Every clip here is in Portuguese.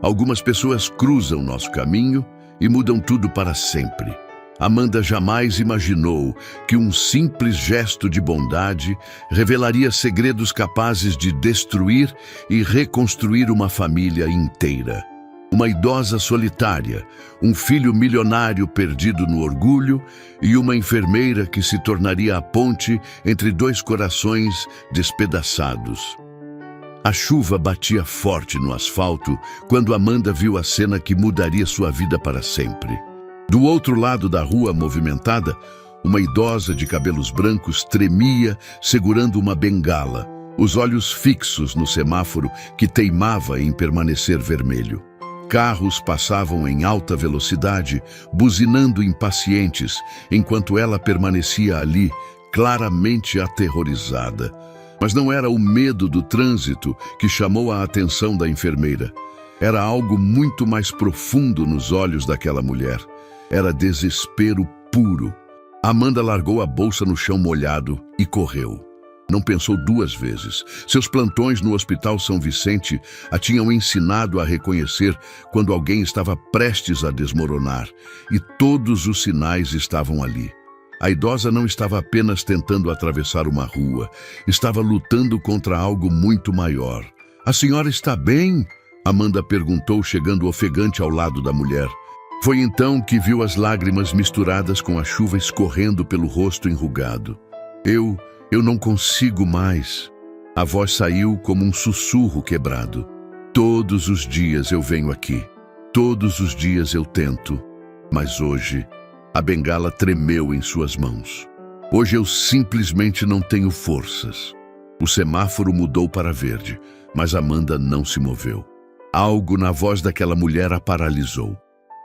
Algumas pessoas cruzam nosso caminho e mudam tudo para sempre. Amanda jamais imaginou que um simples gesto de bondade revelaria segredos capazes de destruir e reconstruir uma família inteira. Uma idosa solitária, um filho milionário perdido no orgulho e uma enfermeira que se tornaria a ponte entre dois corações despedaçados. A chuva batia forte no asfalto quando Amanda viu a cena que mudaria sua vida para sempre. Do outro lado da rua movimentada, uma idosa de cabelos brancos tremia segurando uma bengala, os olhos fixos no semáforo que teimava em permanecer vermelho. Carros passavam em alta velocidade, buzinando impacientes, enquanto ela permanecia ali, claramente aterrorizada. Mas não era o medo do trânsito que chamou a atenção da enfermeira. Era algo muito mais profundo nos olhos daquela mulher. Era desespero puro. Amanda largou a bolsa no chão molhado e correu. Não pensou duas vezes. Seus plantões no Hospital São Vicente a tinham ensinado a reconhecer quando alguém estava prestes a desmoronar, e todos os sinais estavam ali. A idosa não estava apenas tentando atravessar uma rua, estava lutando contra algo muito maior. "A senhora está bem?" Amanda perguntou, chegando ofegante ao lado da mulher. Foi então que viu as lágrimas misturadas com a chuva escorrendo pelo rosto enrugado. Eu não consigo mais." A voz saiu como um sussurro quebrado. "Todos os dias eu venho aqui. Todos os dias eu tento. Mas hoje, a bengala tremeu em suas mãos. Hoje eu simplesmente não tenho forças." O semáforo mudou para verde, mas Amanda não se moveu. Algo na voz daquela mulher a paralisou.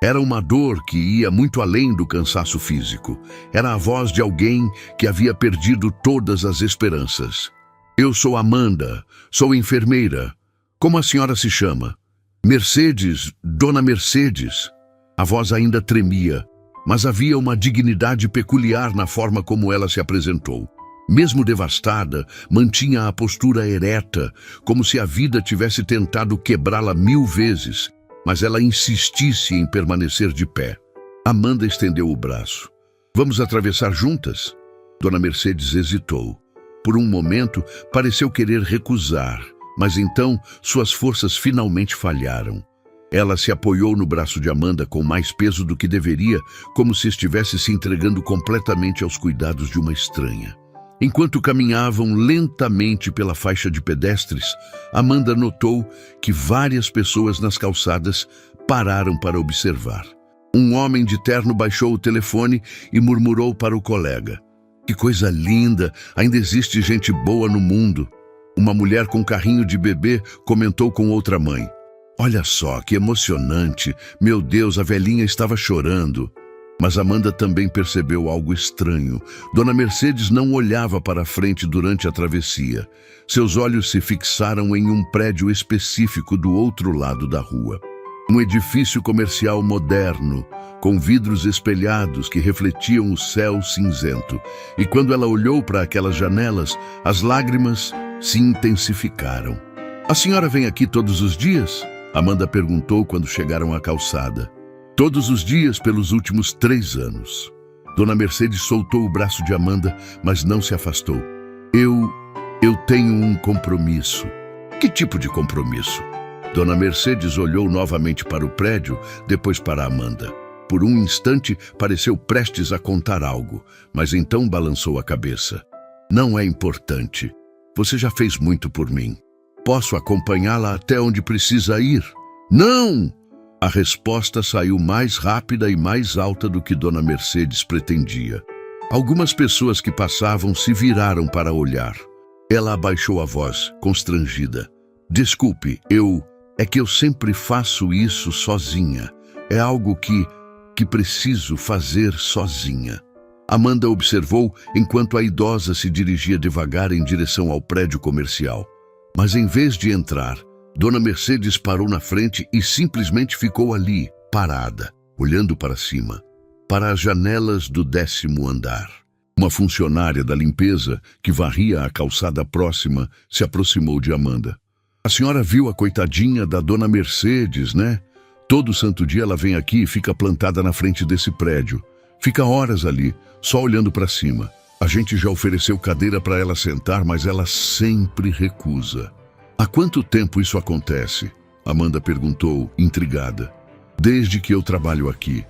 Era uma dor que ia muito além do cansaço físico. Era a voz de alguém que havia perdido todas as esperanças. "Eu sou Amanda, sou enfermeira. Como a senhora se chama?" "Mercedes, Dona Mercedes." A voz ainda tremia, mas havia uma dignidade peculiar na forma como ela se apresentou. Mesmo devastada, mantinha a postura ereta, como se a vida tivesse tentado quebrá-la 1000 vezes. Mas ela insistisse em permanecer de pé. Amanda estendeu o braço. "Vamos atravessar juntas?" Dona Mercedes hesitou. Por um momento, pareceu querer recusar, mas então suas forças finalmente falharam. Ela se apoiou no braço de Amanda com mais peso do que deveria, como se estivesse se entregando completamente aos cuidados de uma estranha. Enquanto caminhavam lentamente pela faixa de pedestres, Amanda notou que várias pessoas nas calçadas pararam para observar. Um homem de terno baixou o telefone e murmurou para o colega: "Que coisa linda! Ainda existe gente boa no mundo." Uma mulher com carrinho de bebê comentou com outra mãe: "Olha só, que emocionante! Meu Deus, a velhinha estava chorando." Mas Amanda também percebeu algo estranho. Dona Mercedes não olhava para frente durante a travessia. Seus olhos se fixaram em um prédio específico do outro lado da rua. Um edifício comercial moderno, com vidros espelhados que refletiam o céu cinzento. E quando ela olhou para aquelas janelas, as lágrimas se intensificaram. "A senhora vem aqui todos os dias?" Amanda perguntou quando chegaram à calçada. "Todos os dias pelos últimos 3 anos." Dona Mercedes soltou o braço de Amanda, mas não se afastou. Eu tenho um compromisso." "Que tipo de compromisso?" Dona Mercedes olhou novamente para o prédio, depois para Amanda. Por um instante, pareceu prestes a contar algo, mas então balançou a cabeça. "Não é importante. Você já fez muito por mim. Posso acompanhá-la até onde precisa ir?" "Não!" A resposta saiu mais rápida e mais alta do que Dona Mercedes pretendia. Algumas pessoas que passavam se viraram para olhar. Ela abaixou a voz, constrangida. "Desculpe, é que eu sempre faço isso sozinha. É algo que preciso fazer sozinha." Amanda observou enquanto a idosa se dirigia devagar em direção ao prédio comercial. Mas em vez de entrar, Dona Mercedes parou na frente e simplesmente ficou ali, parada, olhando para cima, para as janelas do 10º andar. Uma funcionária da limpeza, que varria a calçada próxima, se aproximou de Amanda. A senhora viu a coitadinha da dona Mercedes, né? Todo santo dia ela vem aqui e fica plantada na frente desse prédio. Fica horas ali, só olhando para cima. A gente já ofereceu cadeira para ela sentar, mas ela sempre recusa. Há quanto tempo isso acontece? Amanda perguntou, intrigada. Desde que eu trabalho aqui.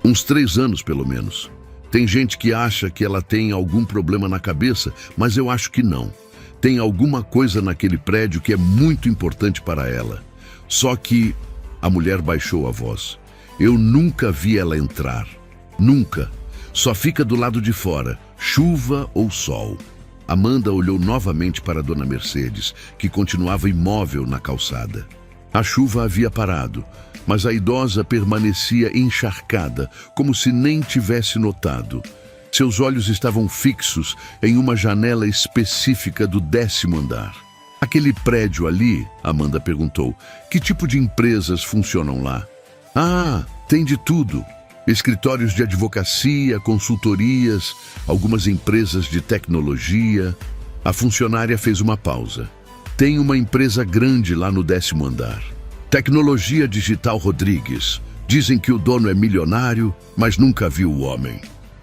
Uns 3 anos, pelo menos. Tem gente que acha que ela tem algum problema na cabeça, mas eu acho que não. Tem alguma coisa naquele prédio que é muito importante para ela. Só que a mulher baixou a voz. Eu nunca vi ela entrar. Nunca. Só fica do lado de fora, chuva ou sol. Amanda olhou novamente para Dona Mercedes, que continuava imóvel na calçada. A chuva havia parado, mas a idosa permanecia encharcada, como se nem tivesse notado. Seus olhos estavam fixos em uma janela específica do 10º andar. Aquele prédio ali, Amanda perguntou, que tipo de empresas funcionam lá? Ah, tem de tudo. Escritórios de advocacia, consultorias, algumas empresas de tecnologia. A funcionária fez uma pausa. Tem uma empresa grande lá no 10º andar. Tecnologia Digital Rodrigues. Dizem que o dono é milionário, mas nunca viu o homem.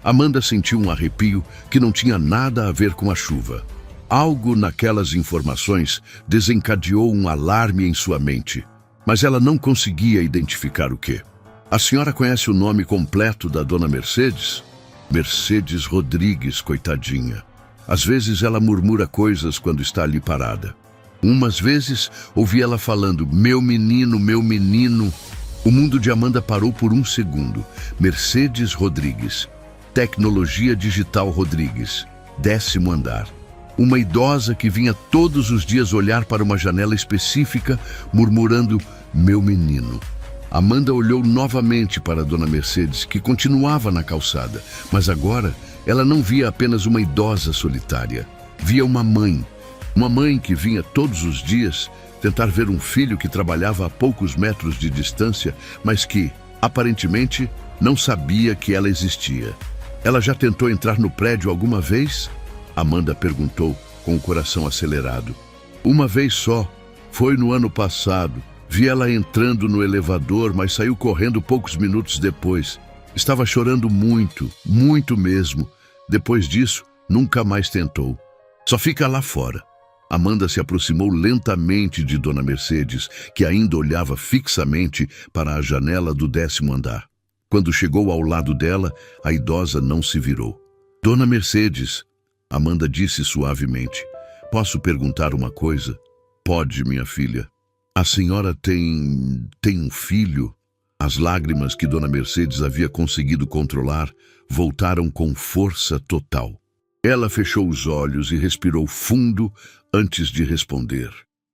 Amanda sentiu um arrepio que não tinha nada a ver com a chuva. Algo naquelas informações desencadeou um alarme em sua mente, mas ela não conseguia identificar o quê. A senhora conhece o nome completo da dona Mercedes? Mercedes Rodrigues, coitadinha. Às vezes ela murmura coisas quando está ali parada. Umas vezes ouvi ela falando, meu menino, meu menino. O mundo de Amanda parou por um segundo. Mercedes Rodrigues. Tecnologia Digital Rodrigues. 10º andar. Uma idosa que vinha todos os dias olhar para uma janela específica, murmurando, meu menino. Amanda olhou novamente para a dona Mercedes, que continuava na calçada, mas agora ela não via apenas uma idosa solitária. Via uma mãe que vinha todos os dias tentar ver um filho que trabalhava a poucos metros de distância, mas que, aparentemente, não sabia que ela existia. Ela já tentou entrar no prédio alguma vez? Amanda perguntou, com o coração acelerado. Uma vez só. Foi no ano passado. Vi ela entrando no elevador, mas saiu correndo poucos minutos depois. Estava chorando muito, muito mesmo. Depois disso, nunca mais tentou. Só fica lá fora. Amanda se aproximou lentamente de Dona Mercedes, que ainda olhava fixamente para a janela do 10º andar. Quando chegou ao lado dela, a idosa não se virou. Dona Mercedes, Amanda disse suavemente, posso perguntar uma coisa? Pode, minha filha. A senhora tem um filho? As lágrimas que Dona Mercedes havia conseguido controlar voltaram com força total. Ela fechou os olhos e respirou fundo antes de responder.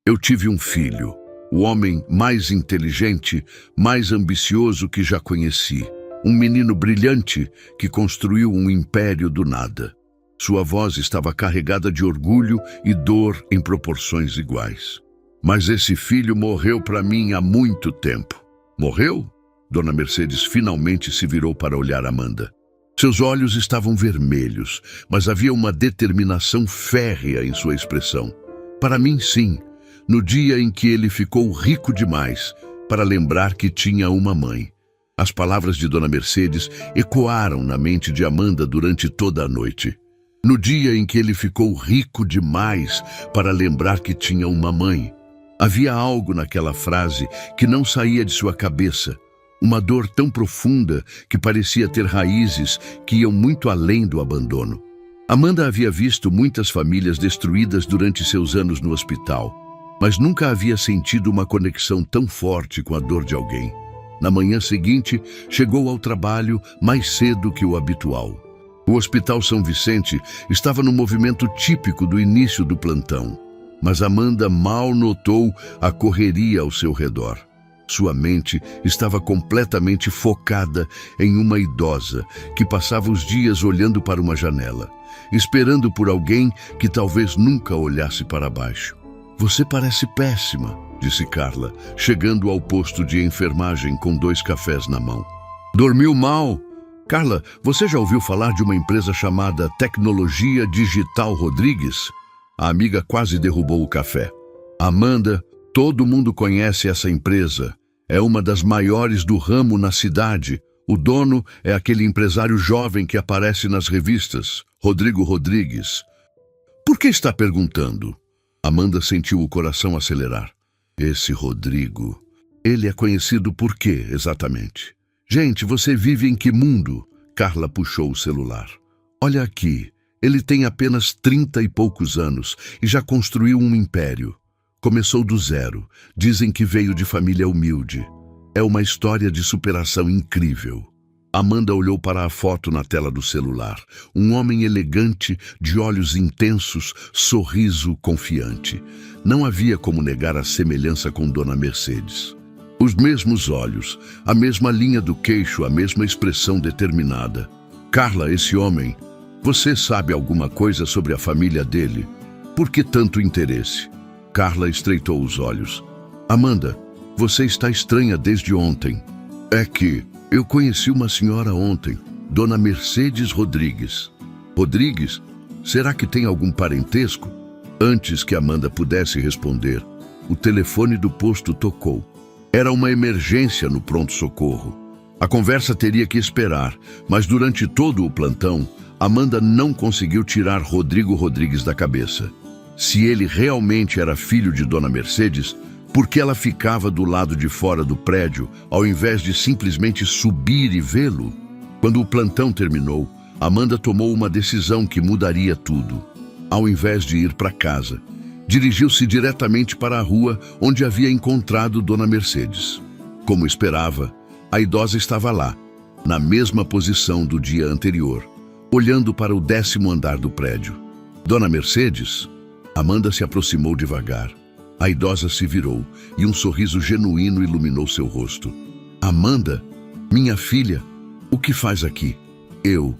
Eu tive um filho, o homem mais inteligente, mais ambicioso que já conheci. Um menino brilhante que construiu um império do nada. Sua voz estava carregada de orgulho e dor em proporções iguais. Mas esse filho morreu para mim há muito tempo. Morreu? Dona Mercedes finalmente se virou para olhar Amanda. Seus olhos estavam vermelhos, mas havia uma determinação férrea em sua expressão. Para mim, sim, no dia em que ele ficou rico demais para lembrar que tinha uma mãe. As palavras de Dona Mercedes ecoaram na mente de Amanda durante toda a noite. No dia em que ele ficou rico demais para lembrar que tinha uma mãe. Havia algo naquela frase que não saía de sua cabeça. Uma dor tão profunda que parecia ter raízes que iam muito além do abandono. Amanda havia visto muitas famílias destruídas durante seus anos no hospital, mas nunca havia sentido uma conexão tão forte com a dor de alguém. Na manhã seguinte, chegou ao trabalho mais cedo que o habitual. O Hospital São Vicente estava no movimento típico do início do plantão, mas Amanda mal notou a correria ao seu redor. Sua mente estava completamente focada em uma idosa que passava os dias olhando para uma janela, esperando por alguém que talvez nunca olhasse para baixo. Você parece péssima, disse Carla, chegando ao posto de enfermagem com 2 cafés na mão. Dormiu mal? Carla, você já ouviu falar de uma empresa chamada Tecnologia Digital Rodrigues? A amiga quase derrubou o café. Amanda, Todo mundo conhece essa empresa. É uma das maiores do ramo na cidade. O dono é aquele empresário jovem que aparece nas revistas, Rodrigo Rodrigues. Por que está perguntando? Amanda sentiu o coração acelerar. Esse Rodrigo, ele é conhecido por quê, exatamente? Gente, você vive em que mundo? Carla puxou o celular. Olha aqui, ele tem apenas 30 e poucos anos e já construiu um império. Começou do zero, dizem que veio de família humilde. É uma história de superação incrível. Amanda olhou para a foto na tela do celular. Um homem elegante, de olhos intensos, sorriso confiante. Não havia como negar a semelhança com Dona Mercedes. Os mesmos olhos, a mesma linha do queixo, a mesma expressão determinada. Carla, esse homem, você sabe alguma coisa sobre a família dele? Por que tanto interesse? Carla estreitou os olhos. Amanda, você está estranha desde ontem. É que eu conheci uma senhora ontem, Dona Mercedes Rodrigues. Rodrigues? Será que tem algum parentesco? Antes que Amanda pudesse responder, o telefone do posto tocou. Era uma emergência no pronto-socorro. A conversa teria que esperar, mas durante todo o plantão, Amanda não conseguiu tirar Rodrigo Rodrigues da cabeça. Se ele realmente era filho de Dona Mercedes, por que ela ficava do lado de fora do prédio, ao invés de simplesmente subir e vê-lo? Quando o plantão terminou, Amanda tomou uma decisão que mudaria tudo. Ao invés de ir para casa, dirigiu-se diretamente para a rua onde havia encontrado Dona Mercedes. Como esperava, a idosa estava lá, na mesma posição do dia anterior, olhando para o 10º andar do prédio. Dona Mercedes? Amanda se aproximou devagar. A idosa se virou e um sorriso genuíno iluminou seu rosto. Amanda, minha filha, o que faz aqui? Eu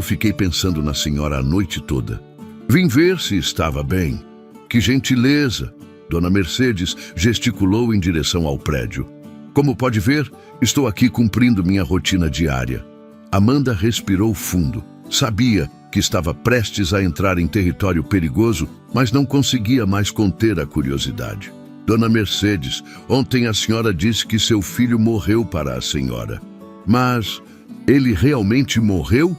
fiquei pensando na senhora a noite toda. Vim ver se estava bem. Que gentileza! Dona Mercedes gesticulou em direção ao prédio. Como pode ver, estou aqui cumprindo minha rotina diária. Amanda respirou fundo. Sabia que estava prestes a entrar em território perigoso, mas não conseguia mais conter a curiosidade. Dona Mercedes, ontem a senhora disse que seu filho morreu para a senhora. Mas ele realmente morreu?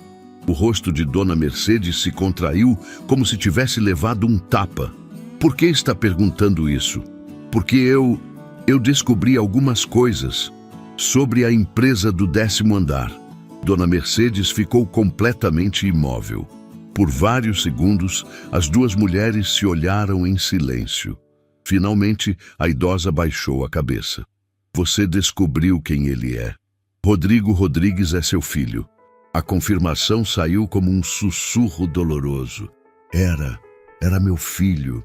O rosto de Dona Mercedes se contraiu como se tivesse levado um tapa. Por que está perguntando isso? Porque eu descobri algumas coisas sobre a empresa do 10º andar. Dona Mercedes ficou completamente imóvel. Por vários segundos, as duas mulheres se olharam em silêncio. Finalmente, a idosa baixou a cabeça. Você descobriu quem ele é. Rodrigo Rodrigues é seu filho. A confirmação saiu como um sussurro doloroso. Era meu filho.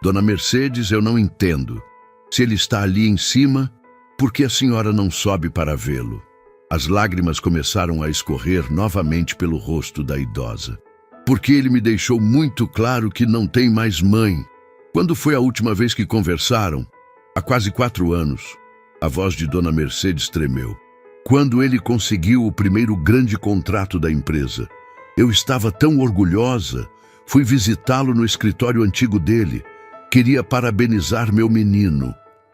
Dona Mercedes, eu não entendo. Se ele está ali em cima, por que a senhora não sobe para vê-lo? As lágrimas começaram a escorrer novamente pelo rosto da idosa. Porque ele me deixou muito claro que não tem mais mãe. Quando foi a última vez que conversaram? Há quase 4 anos. A voz de Dona Mercedes tremeu. Quando ele conseguiu o primeiro grande contrato da empresa. Eu estava tão orgulhosa. Fui visitá-lo no escritório antigo dele. Queria parabenizar meu menino.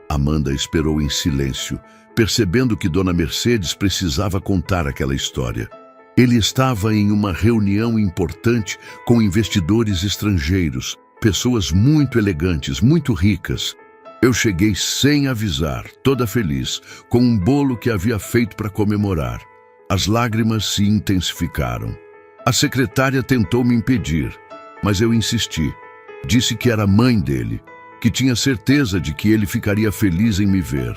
Amanda esperou em silêncio, percebendo que Dona Mercedes precisava contar aquela história. Ele estava em uma reunião importante com investidores estrangeiros, pessoas muito elegantes, muito ricas. Eu cheguei sem avisar, toda feliz, com um bolo que havia feito para comemorar. As lágrimas se intensificaram. A secretária tentou me impedir, mas eu insisti. Disse que era mãe dele, que tinha certeza de que ele ficaria feliz em me ver.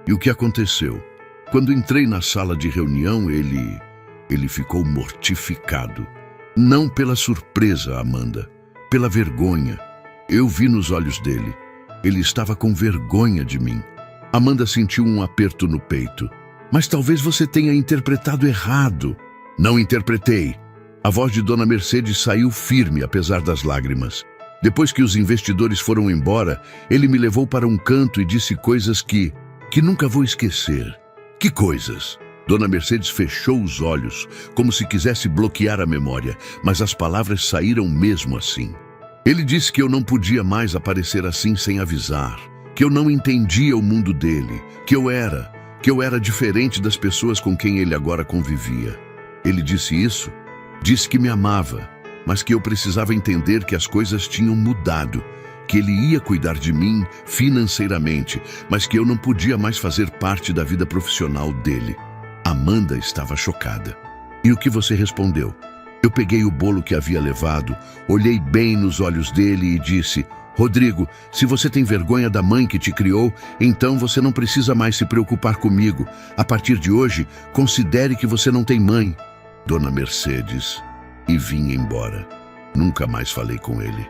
E o que aconteceu? Quando entrei na sala de reunião, ele ficou mortificado. Não pela surpresa, Amanda, pela vergonha. Eu vi nos olhos dele. Ele estava com vergonha de mim. Amanda sentiu um aperto no peito. Mas talvez você tenha interpretado errado. Não interpretei. A voz de Dona Mercedes saiu firme, apesar das lágrimas. Depois que os investidores foram embora, ele me levou para um canto e disse coisas que nunca vou esquecer. Que coisas? Dona Mercedes fechou os olhos, como se quisesse bloquear a memória, mas as palavras saíram mesmo assim. Ele disse que eu não podia mais aparecer assim sem avisar. que eu não entendia o mundo dele, que eu era diferente das pessoas com quem ele agora convivia. Ele disse isso, disse que me amava, mas que eu precisava entender que as coisas tinham mudado, que ele ia cuidar de mim financeiramente, mas que eu não podia mais fazer parte da vida profissional dele. Amanda estava chocada. E o que você respondeu? Eu peguei o bolo que havia levado, olhei bem nos olhos dele e disse: Rodrigo, se você tem vergonha da mãe que te criou, então você não precisa mais se preocupar comigo. A partir de hoje, considere que você não tem mãe. Dona Mercedes, e vim embora. Nunca mais falei com ele.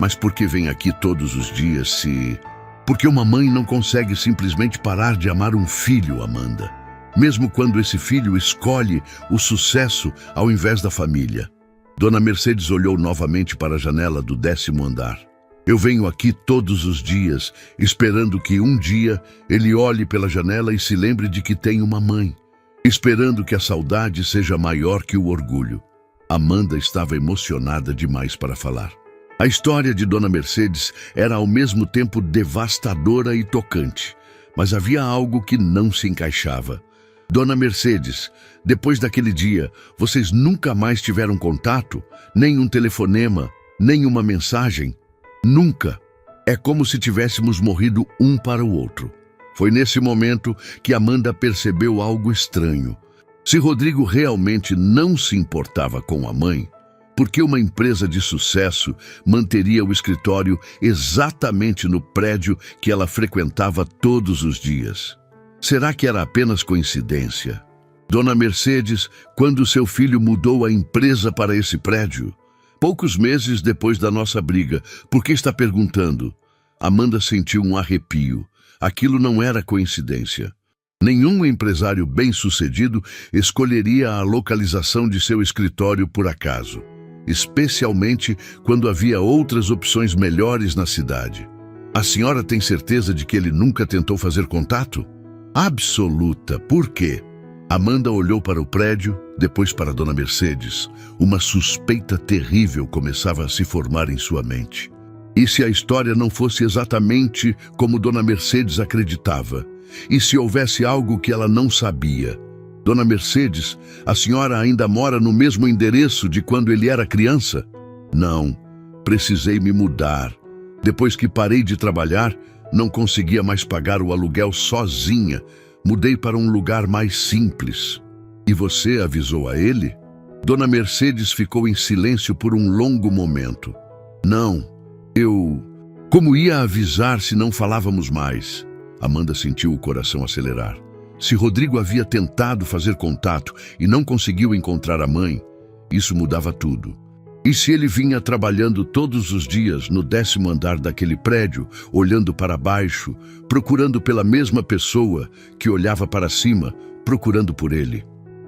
Mas por que vem aqui todos os dias se... Porque uma mãe não consegue simplesmente parar de amar um filho, Amanda. Mesmo quando esse filho escolhe o sucesso ao invés da família. Dona Mercedes olhou novamente para a janela do 10º andar. Eu venho aqui todos os dias, esperando que um dia ele olhe pela janela e se lembre de que tem uma mãe. Esperando que a saudade seja maior que o orgulho. Amanda estava emocionada demais para falar. A história de Dona Mercedes era ao mesmo tempo devastadora e tocante, mas havia algo que não se encaixava. Dona Mercedes, depois daquele dia, vocês nunca mais tiveram contato? Nem um telefonema, nem uma mensagem? Nunca. É como se tivéssemos morrido um para o outro. Foi nesse momento que Amanda percebeu algo estranho. Se Rodrigo realmente não se importava com a mãe, por que uma empresa de sucesso manteria o escritório exatamente no prédio que ela frequentava todos os dias? Será que era apenas coincidência? Dona Mercedes, quando seu filho mudou a empresa para esse prédio? Poucos meses depois da nossa briga. Por que está perguntando? Amanda sentiu um arrepio. Aquilo não era coincidência. Nenhum empresário bem-sucedido escolheria a localização de seu escritório por acaso, especialmente quando havia outras opções melhores na cidade. A senhora tem certeza de que ele nunca tentou fazer contato? Absoluta. Por quê? Amanda olhou para o prédio, depois para Dona Mercedes. Uma suspeita terrível começava a se formar em sua mente. E se a história não fosse exatamente como Dona Mercedes acreditava? E se houvesse algo que ela não sabia? Dona Mercedes, a senhora ainda mora no mesmo endereço de quando ele era criança? Não, precisei me mudar. Depois que parei de trabalhar, não conseguia mais pagar o aluguel sozinha. Mudei para um lugar mais simples. E você avisou a ele? Dona Mercedes ficou em silêncio por um longo momento. Não, Como ia avisar se não falávamos mais? Amanda sentiu o coração acelerar. Se Rodrigo havia tentado fazer contato e não conseguiu encontrar a mãe, isso mudava tudo. E se ele vinha trabalhando todos os dias no 10º andar daquele prédio, olhando para baixo, procurando pela mesma pessoa que olhava para cima, procurando por ele?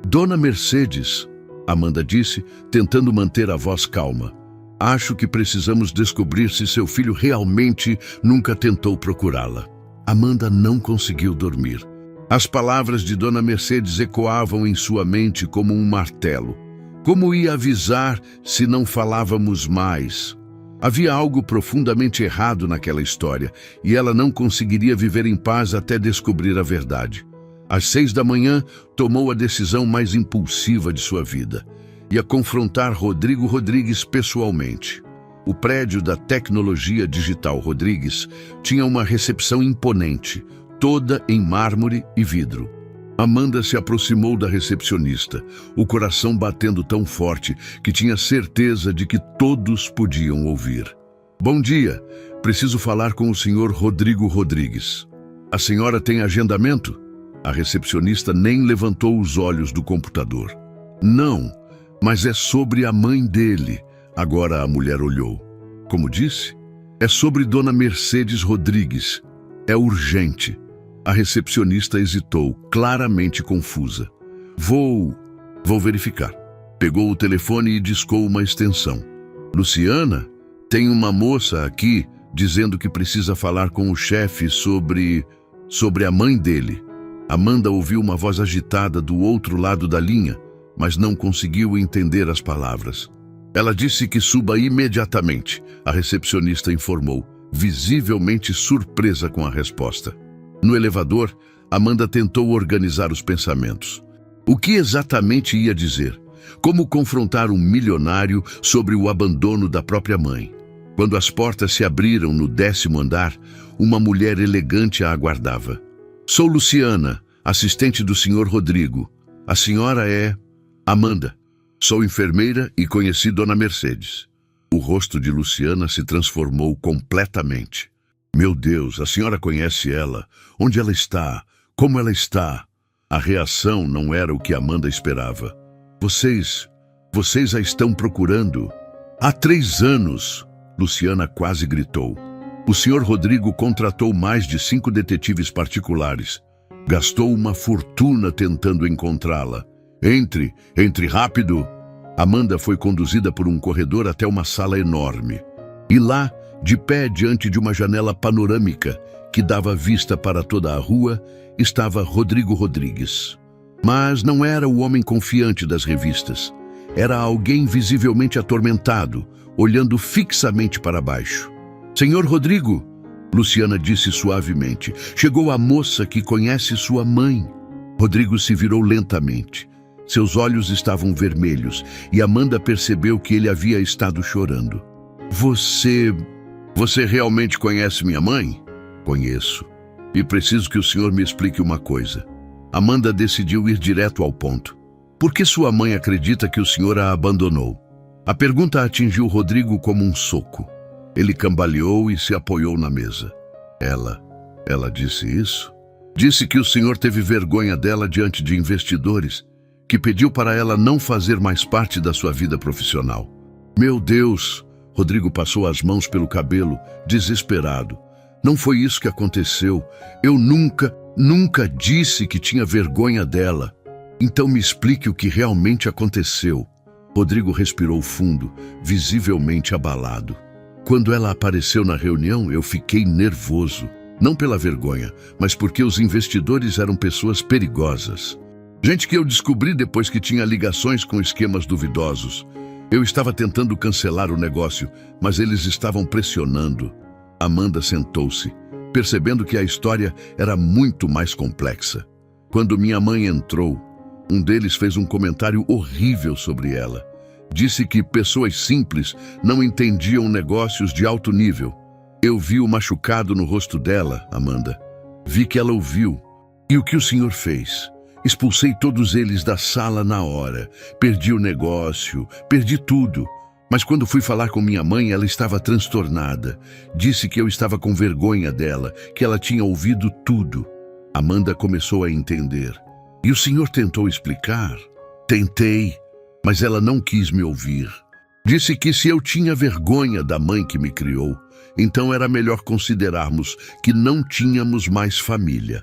Dona Mercedes, Amanda disse, tentando manter a voz calma. Acho que precisamos descobrir se seu filho realmente nunca tentou procurá-la. Amanda não conseguiu dormir. As palavras de Dona Mercedes ecoavam em sua mente como um martelo. Como ia avisar se não falávamos mais? Havia algo profundamente errado naquela história e ela não conseguiria viver em paz até descobrir a verdade. Às 6 da manhã, tomou a decisão mais impulsiva de sua vida. Ia confrontar Rodrigo Rodrigues pessoalmente. O prédio da Tecnologia Digital Rodrigues tinha uma recepção imponente, toda em mármore e vidro. Amanda se aproximou da recepcionista, o coração batendo tão forte que tinha certeza de que todos podiam ouvir. Bom dia, preciso falar com o senhor Rodrigo Rodrigues. A senhora tem agendamento? A recepcionista nem levantou os olhos do computador. Não, mas é sobre a mãe dele. Agora a mulher olhou. Como disse? É sobre Dona Mercedes Rodrigues. É urgente. A recepcionista hesitou, claramente confusa. Vou verificar. Pegou o telefone e discou uma extensão. Luciana, tem uma moça aqui dizendo que precisa falar com o chefe sobre a mãe dele. Amanda ouviu uma voz agitada do outro lado da linha, mas não conseguiu entender as palavras. Ela disse que suba imediatamente, a recepcionista informou. visivelmente surpresa com a resposta. No elevador, Amanda tentou organizar os pensamentos. O que exatamente ia dizer? Como confrontar um milionário sobre o abandono da própria mãe? Quando as portas se abriram no 10º andar, uma mulher elegante a aguardava. Sou Luciana, assistente do Sr. Rodrigo. A senhora é... Amanda. Sou enfermeira e conheci Dona Mercedes. O rosto de Luciana se transformou completamente. Meu Deus, a senhora conhece ela? Onde ela está? Como ela está? A reação não era o que Amanda esperava. Vocês a estão procurando? Há 3 anos, Luciana quase gritou. O Sr. Rodrigo contratou mais de 5 detetives particulares. Gastou uma fortuna tentando encontrá-la. Entre rápido. Amanda foi conduzida por um corredor até uma sala enorme. E lá, de pé diante de uma janela panorâmica que dava vista para toda a rua, estava Rodrigo Rodrigues. Mas não era o homem confiante das revistas. Era alguém visivelmente atormentado, olhando fixamente para baixo. Senhor Rodrigo, Luciana disse suavemente, chegou a moça que conhece sua mãe. Rodrigo se virou lentamente. Seus olhos estavam vermelhos e Amanda percebeu que ele havia estado chorando. Você realmente conhece minha mãe? Conheço. E preciso que o senhor me explique uma coisa. Amanda decidiu ir direto ao ponto. Por que sua mãe acredita que o senhor a abandonou? A pergunta atingiu Rodrigo como um soco. Ele cambaleou e se apoiou na mesa. Ela disse isso? Disse que o senhor teve vergonha dela diante de investidores, que pediu para ela não fazer mais parte da sua vida profissional. Meu Deus! Rodrigo passou as mãos pelo cabelo, desesperado. Não foi isso que aconteceu. Eu nunca disse que tinha vergonha dela. Então me explique o que realmente aconteceu. Rodrigo respirou fundo, visivelmente abalado. Quando ela apareceu na reunião, eu fiquei nervoso. Não pela vergonha, mas porque os investidores eram pessoas perigosas. Gente que eu descobri depois que tinha ligações com esquemas duvidosos. Eu estava tentando cancelar o negócio, mas eles estavam pressionando. Amanda sentou-se, percebendo que a história era muito mais complexa. Quando minha mãe entrou, um deles fez um comentário horrível sobre ela. Disse que pessoas simples não entendiam negócios de alto nível. Eu vi o machucado no rosto dela, Amanda. Vi que ela ouviu. E o que o senhor fez? Expulsei todos eles da sala na hora. Perdi o negócio, perdi tudo. Mas quando fui falar com minha mãe, ela estava transtornada. Disse que eu estava com vergonha dela, que ela tinha ouvido tudo. Amanda começou a entender. E o senhor tentou explicar? Tentei, mas ela não quis me ouvir. Disse que se eu tinha vergonha da mãe que me criou, então era melhor considerarmos que não tínhamos mais família.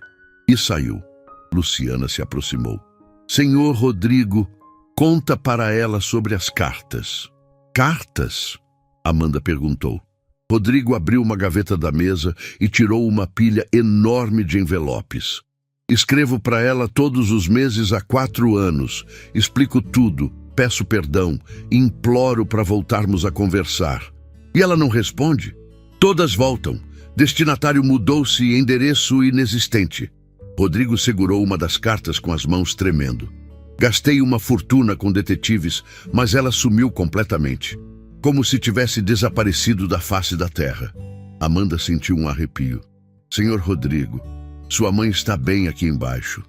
E saiu. Luciana se aproximou. Senhor Rodrigo, conta para ela sobre as cartas. Cartas? Amanda perguntou. Rodrigo abriu uma gaveta da mesa e tirou uma pilha enorme de envelopes. Escrevo para ela todos os meses há 4 anos. Explico tudo, peço perdão, imploro para voltarmos a conversar. E ela não responde? Todas voltam. Destinatário mudou-se e endereço inexistente. Rodrigo segurou uma das cartas com as mãos tremendo. Gastei uma fortuna com detetives, mas ela sumiu completamente. Como se tivesse desaparecido da face da terra. Amanda sentiu um arrepio. Senhor Rodrigo, sua mãe está bem aqui embaixo.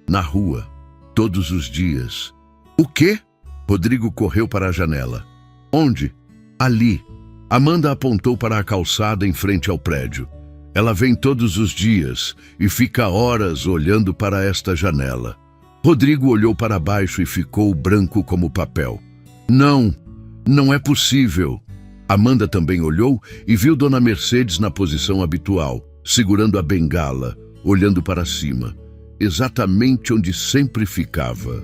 Na rua. Todos os dias. O quê? Rodrigo correu para a janela. Onde? Ali. Amanda apontou para a calçada em frente ao prédio. Ela vem todos os dias e fica horas olhando para esta janela. Rodrigo olhou para baixo e ficou branco como papel. Não é possível. Amanda também olhou e viu Dona Mercedes na posição habitual, segurando a bengala, olhando para cima, exatamente onde sempre ficava.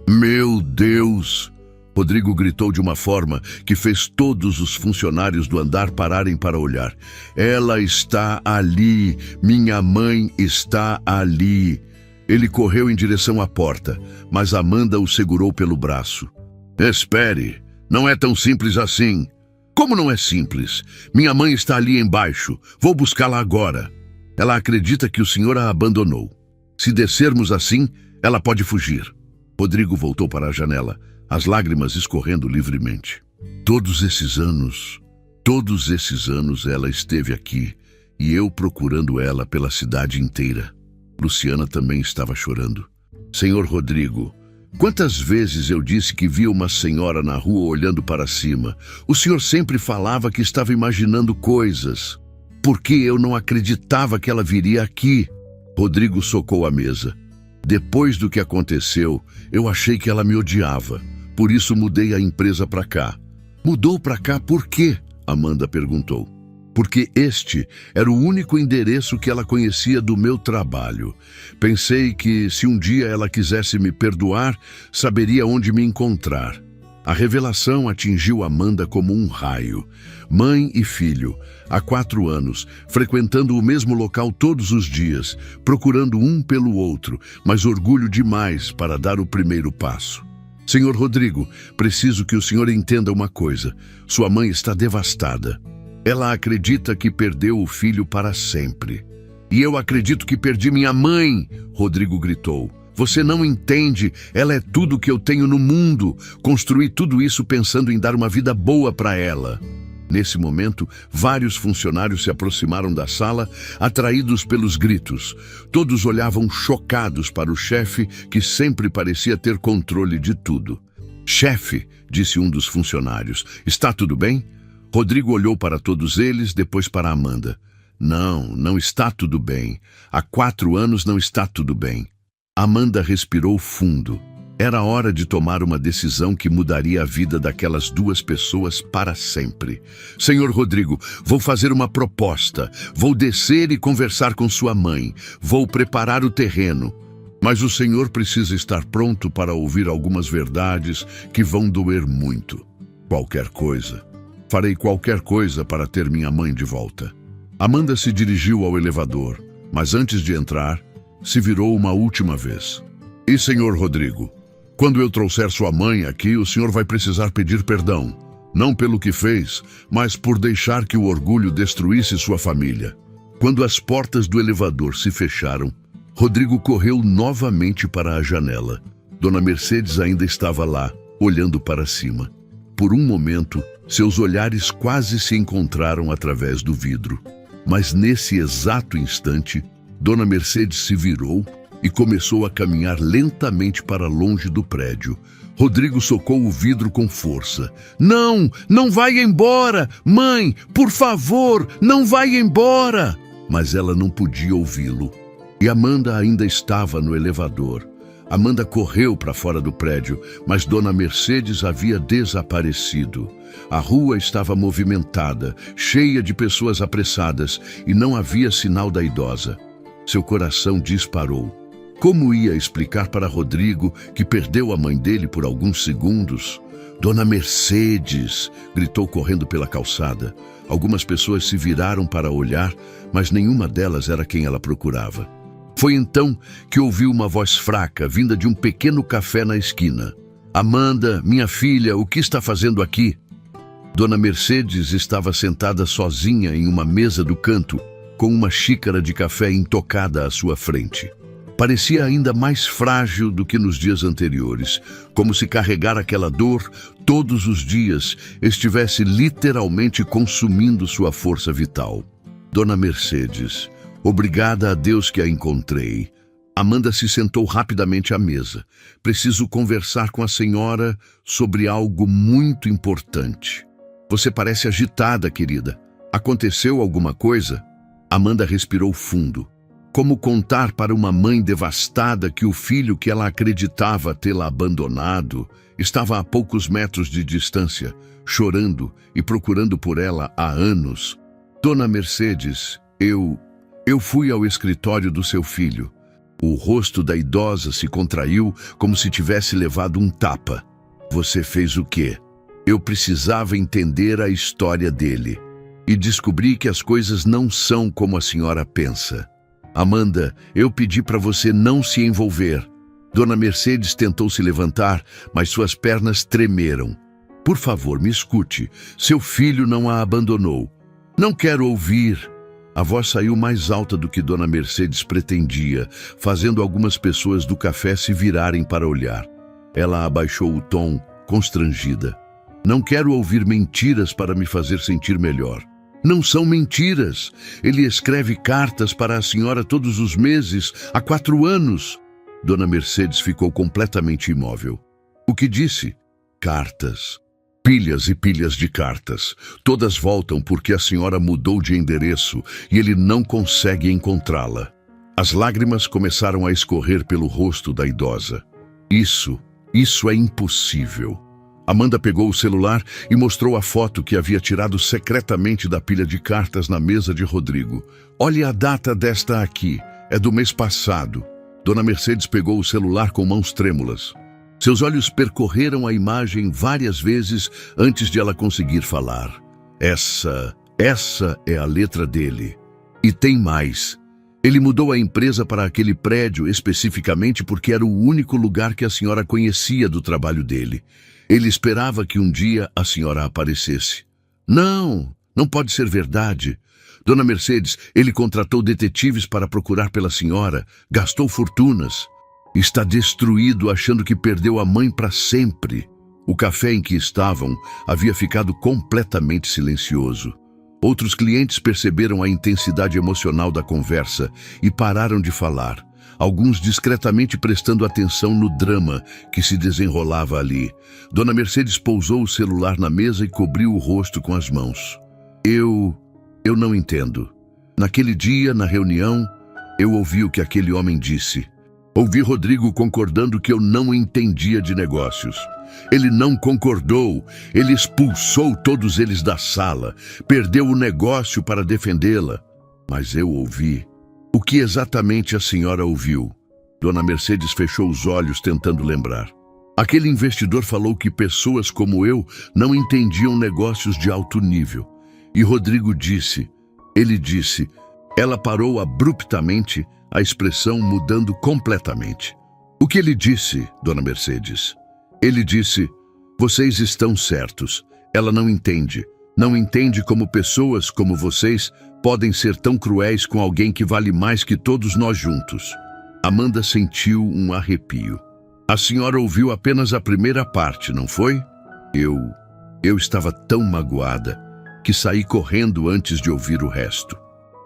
Meu Deus! Rodrigo gritou de uma forma que fez todos os funcionários do andar pararem para olhar. Ela está ali, minha mãe está ali. Ele correu em direção à porta, mas Amanda o segurou pelo braço. Espere, não é tão simples assim. Como não é simples? Minha mãe está ali embaixo. Vou buscá-la agora. Ela acredita que o senhor a abandonou. Se descermos assim, ela pode fugir. Rodrigo voltou para a janela, as lágrimas escorrendo livremente. Todos esses anos ela esteve aqui, e eu procurando ela pela cidade inteira. Luciana também estava chorando. Senhor Rodrigo, quantas vezes eu disse que via uma senhora na rua olhando para cima? O senhor sempre falava que estava imaginando coisas. Por que eu não acreditava que ela viria aqui? Rodrigo socou a mesa. Depois do que aconteceu, eu achei que ela me odiava. Por isso mudei a empresa para cá. Mudou para cá por quê? Amanda perguntou. Porque este era o único endereço que ela conhecia do meu trabalho. Pensei que, se um dia ela quisesse me perdoar, saberia onde me encontrar. A revelação atingiu Amanda como um raio. Mãe e filho, há 4 anos, frequentando o mesmo local todos os dias, procurando um pelo outro, mas orgulho demais para dar o primeiro passo. Senhor Rodrigo, preciso que o senhor entenda uma coisa. Sua mãe está devastada. Ela acredita que perdeu o filho para sempre. E eu acredito que perdi minha mãe, Rodrigo gritou. Você não entende, ela é tudo que eu tenho no mundo. Construí tudo isso pensando em dar uma vida boa para ela. Nesse momento, vários funcionários se aproximaram da sala, atraídos pelos gritos. Todos olhavam chocados para o chefe, que sempre parecia ter controle de tudo. Chefe, disse um dos funcionários, está tudo bem? Rodrigo olhou para todos eles, depois para Amanda. Não está tudo bem. Há 4 anos não está tudo bem. Amanda respirou fundo. Era hora de tomar uma decisão que mudaria a vida daquelas 2 pessoas para sempre. Senhor Rodrigo, vou fazer uma proposta. Vou descer e conversar com sua mãe. Vou preparar o terreno. Mas o senhor precisa estar pronto para ouvir algumas verdades que vão doer muito. Qualquer coisa. Farei qualquer coisa para ter minha mãe de volta. Amanda se dirigiu ao elevador, mas antes de entrar, se virou uma última vez. E senhor Rodrigo, quando eu trouxer sua mãe aqui, o senhor vai precisar pedir perdão. Não pelo que fez, mas por deixar que o orgulho destruísse sua família. Quando as portas do elevador se fecharam, Rodrigo correu novamente para a janela. Dona Mercedes ainda estava lá, olhando para cima. Por um momento, seus olhares quase se encontraram através do vidro. Mas nesse exato instante, Dona Mercedes se virou e começou a caminhar lentamente para longe do prédio. Rodrigo socou o vidro com força. Não vai embora! Mãe, por favor, não vai embora! Mas ela não podia ouvi-lo. E Amanda ainda estava no elevador. Amanda correu para fora do prédio, mas Dona Mercedes havia desaparecido. A rua estava movimentada, cheia de pessoas apressadas, e não havia sinal da idosa. Seu coração disparou. Como ia explicar para Rodrigo que perdeu a mãe dele por alguns segundos? Dona Mercedes! Gritou correndo pela calçada. Algumas pessoas se viraram para olhar, mas nenhuma delas era quem ela procurava. Foi então que ouviu uma voz fraca, vinda de um pequeno café na esquina. Amanda, minha filha, o que está fazendo aqui? Dona Mercedes estava sentada sozinha em uma mesa do canto, com uma xícara de café intocada à sua frente. Parecia ainda mais frágil do que nos dias anteriores, como se carregar aquela dor todos os dias estivesse literalmente consumindo sua força vital. Dona Mercedes, obrigada a Deus que a encontrei. Amanda se sentou rapidamente à mesa. Preciso conversar com a senhora sobre algo muito importante. Você parece agitada, querida. Aconteceu alguma coisa? Amanda respirou fundo. Como contar para uma mãe devastada que o filho que ela acreditava tê-la abandonado estava a poucos metros de distância, chorando e procurando por ela há anos? Dona Mercedes, eu fui ao escritório do seu filho. O rosto da idosa se contraiu como se tivesse levado um tapa. Você fez o quê? Eu precisava entender a história dele. E descobri que as coisas não são como a senhora pensa. Amanda, eu pedi para você não se envolver. Dona Mercedes tentou se levantar, mas suas pernas tremeram. Por favor, me escute. Seu filho não a abandonou. Não quero ouvir. A voz saiu mais alta do que Dona Mercedes pretendia, fazendo algumas pessoas do café se virarem para olhar. Ela abaixou o tom, constrangida. Não quero ouvir mentiras para me fazer sentir melhor. Não são mentiras. Ele escreve cartas para a senhora todos os meses, há 4 anos. Dona Mercedes ficou completamente imóvel. O que disse? Cartas. Pilhas e pilhas de cartas. Todas voltam porque a senhora mudou de endereço e ele não consegue encontrá-la. As lágrimas começaram a escorrer pelo rosto da idosa. Isso é impossível. Amanda pegou o celular e mostrou a foto que havia tirado secretamente da pilha de cartas na mesa de Rodrigo. Olhe a data desta aqui. É do mês passado. Dona Mercedes pegou o celular com mãos trêmulas. Seus olhos percorreram a imagem várias vezes antes de ela conseguir falar. Essa é a letra dele. E tem mais. Ele mudou a empresa para aquele prédio especificamente porque era o único lugar que a senhora conhecia do trabalho dele. Ele esperava que um dia a senhora aparecesse. Não pode ser verdade. Dona Mercedes, ele contratou detetives para procurar pela senhora, gastou fortunas. Está destruído achando que perdeu a mãe para sempre. O café em que estavam havia ficado completamente silencioso. Outros clientes perceberam a intensidade emocional da conversa e pararam de falar, alguns discretamente prestando atenção no drama que se desenrolava ali. Dona Mercedes pousou o celular na mesa e cobriu o rosto com as mãos. Eu não entendo. Naquele dia, na reunião, eu ouvi o que aquele homem disse. Ouvi Rodrigo concordando que eu não entendia de negócios. Ele não concordou. Ele expulsou todos eles da sala. Perdeu o negócio para defendê-la. Mas eu ouvi. O que exatamente a senhora ouviu? Dona Mercedes fechou os olhos tentando lembrar. Aquele investidor falou que pessoas como eu não entendiam negócios de alto nível. E Rodrigo disse, ela parou abruptamente, a expressão mudando completamente. O que ele disse, Dona Mercedes? Ele disse, vocês estão certos. Ela não entende como pessoas como vocês podem ser tão cruéis com alguém que vale mais que todos nós juntos. Amanda sentiu um arrepio. A senhora ouviu apenas a primeira parte, não foi? Eu estava tão magoada que saí correndo antes de ouvir o resto.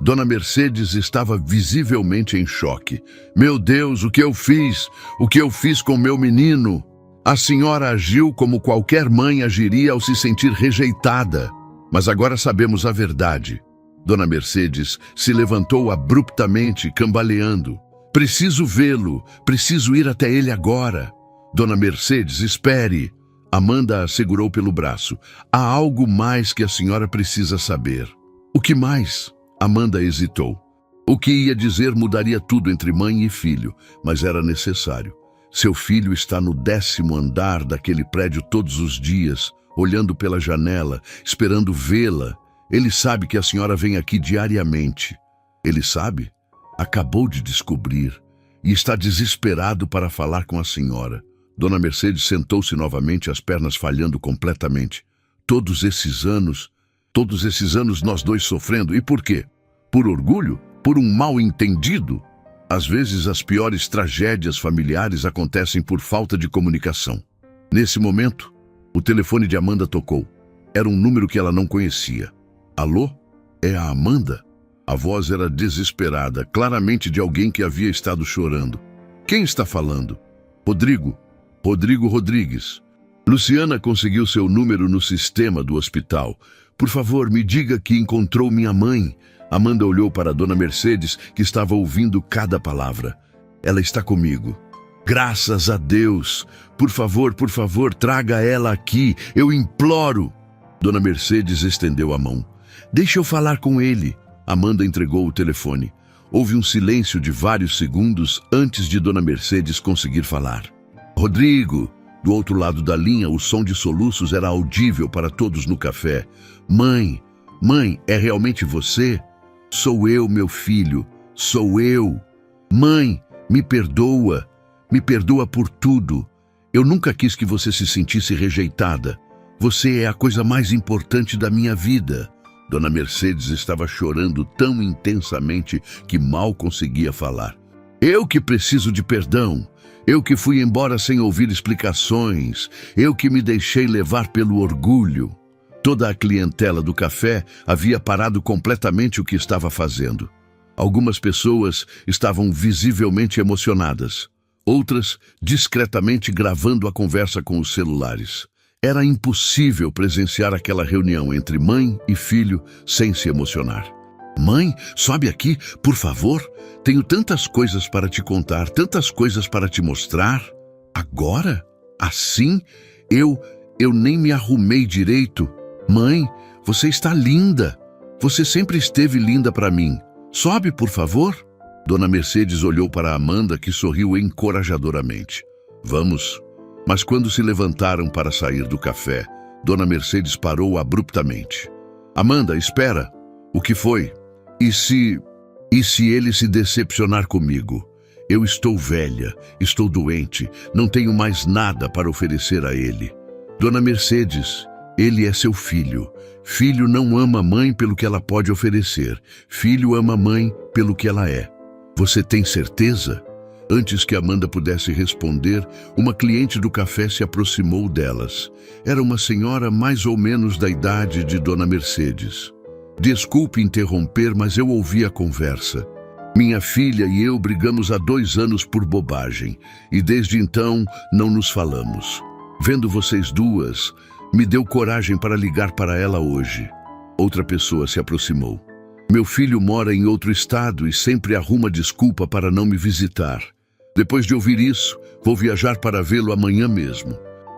Dona Mercedes estava visivelmente em choque. Meu Deus, o que eu fiz? O que eu fiz com meu menino? A senhora agiu como qualquer mãe agiria ao se sentir rejeitada. Mas agora sabemos a verdade. Dona Mercedes se levantou abruptamente, cambaleando. Preciso vê-lo, preciso ir até ele agora. Dona Mercedes, espere. Amanda a segurou pelo braço. Há algo mais que a senhora precisa saber. O que mais? Amanda hesitou. O que ia dizer mudaria tudo entre mãe e filho, mas era necessário. Seu filho está no 10º andar daquele prédio todos os dias, olhando pela janela, esperando vê-la. Ele sabe que a senhora vem aqui diariamente. Ele sabe? Acabou de descobrir e está desesperado para falar com a senhora. Dona Mercedes sentou-se novamente, as pernas falhando completamente. Todos esses anos nós dois sofrendo. E por quê? Por orgulho? Por um mal-entendido? Às vezes as piores tragédias familiares acontecem por falta de comunicação. Nesse momento, o telefone de Amanda tocou. Era um número que ela não conhecia. Alô? É a Amanda? A voz era desesperada, claramente de alguém que havia estado chorando. Quem está falando? Rodrigo Rodrigues. Luciana conseguiu seu número no sistema do hospital. Por favor, me diga que encontrou minha mãe. Amanda olhou para Dona Mercedes, que estava ouvindo cada palavra. Ela está comigo. Graças a Deus. Por favor, traga ela aqui. Eu imploro. Dona Mercedes estendeu a mão. Deixa eu falar com ele. Amanda entregou o telefone. Houve um silêncio de vários segundos antes de Dona Mercedes conseguir falar. Rodrigo! Do outro lado da linha, o som de soluços era audível para todos no café. Mãe, é realmente você? Sou eu, meu filho. Sou eu. Mãe, me perdoa. Me perdoa por tudo. Eu nunca quis que você se sentisse rejeitada. Você é a coisa mais importante da minha vida. Dona Mercedes estava chorando tão intensamente que mal conseguia falar. Eu que preciso de perdão. Eu que fui embora sem ouvir explicações. Eu que me deixei levar pelo orgulho. Toda a clientela do café havia parado completamente o que estava fazendo. Algumas pessoas estavam visivelmente emocionadas. Outras discretamente gravando a conversa com os celulares. Era impossível presenciar aquela reunião entre mãe e filho sem se emocionar. Mãe, sobe aqui, por favor. Tenho tantas coisas para te contar, tantas coisas para te mostrar. Agora? Assim? Eu nem me arrumei direito. Mãe, você está linda. Você sempre esteve linda para mim. Sobe, por favor. Dona Mercedes olhou para Amanda, que sorriu encorajadoramente. Vamos. Mas quando se levantaram para sair do café, Dona Mercedes parou abruptamente. Amanda, espera. O que foi? E se ele se decepcionar comigo? Eu estou velha, estou doente, não tenho mais nada para oferecer a ele. Dona Mercedes, ele é seu filho. Filho não ama a mãe pelo que ela pode oferecer. Filho ama a mãe pelo que ela é. Você tem certeza? Antes que Amanda pudesse responder, uma cliente do café se aproximou delas. Era uma senhora mais ou menos da idade de Dona Mercedes. Desculpe interromper, mas eu ouvi a conversa. Minha filha e eu brigamos há 2 anos por bobagem, e desde então não nos falamos. Vendo vocês duas, me deu coragem para ligar para ela hoje. Outra pessoa se aproximou. Meu filho mora em outro estado e sempre arruma desculpa para não me visitar. Depois de ouvir isso, vou viajar para vê-lo amanhã mesmo.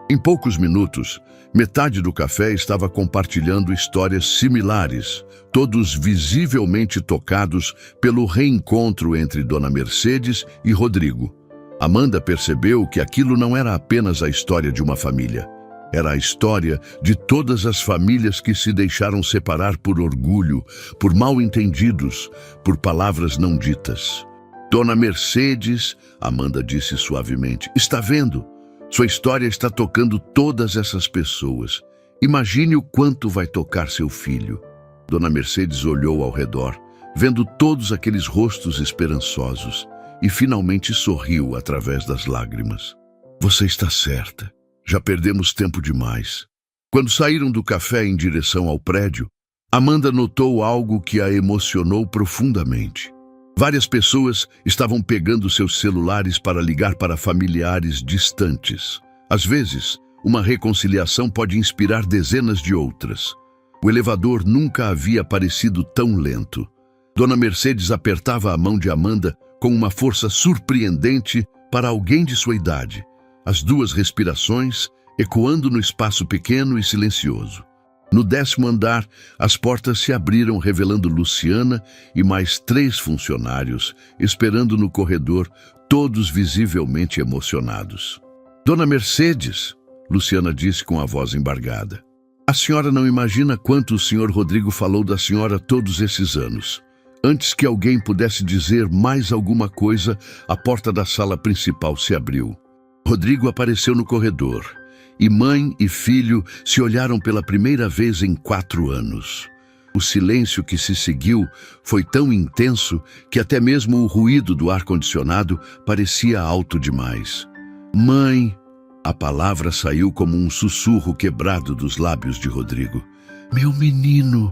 Em poucos minutos, metade do café estava compartilhando histórias similares, todos visivelmente tocados pelo reencontro entre Dona Mercedes e Rodrigo. Amanda percebeu que aquilo não era apenas a história de uma família. Era a história de todas as famílias que se deixaram separar por orgulho, por mal-entendidos, por palavras não ditas. Dona Mercedes, Amanda disse suavemente, está vendo? Sua história está tocando todas essas pessoas. Imagine o quanto vai tocar seu filho. Dona Mercedes olhou ao redor, vendo todos aqueles rostos esperançosos, e finalmente sorriu através das lágrimas. Você está certa. Já perdemos tempo demais. Quando saíram do café em direção ao prédio, Amanda notou algo que a emocionou profundamente. Várias pessoas estavam pegando seus celulares para ligar para familiares distantes. Às vezes, uma reconciliação pode inspirar dezenas de outras. O elevador nunca havia parecido tão lento. Dona Mercedes apertava a mão de Amanda com uma força surpreendente para alguém de sua idade. As 2 respirações ecoando no espaço pequeno e silencioso. No 10º andar, as portas se abriram revelando Luciana e mais 3 funcionários, esperando no corredor, todos visivelmente emocionados. Dona Mercedes, Luciana disse com a voz embargada. A senhora não imagina quanto o senhor Rodrigo falou da senhora todos esses anos. Antes que alguém pudesse dizer mais alguma coisa, a porta da sala principal se abriu. Rodrigo apareceu no corredor. E mãe e filho se olharam pela primeira vez em 4 anos. O silêncio que se seguiu foi tão intenso que até mesmo o ruído do ar-condicionado parecia alto demais. Mãe! A palavra saiu como um sussurro quebrado dos lábios de Rodrigo. Meu menino!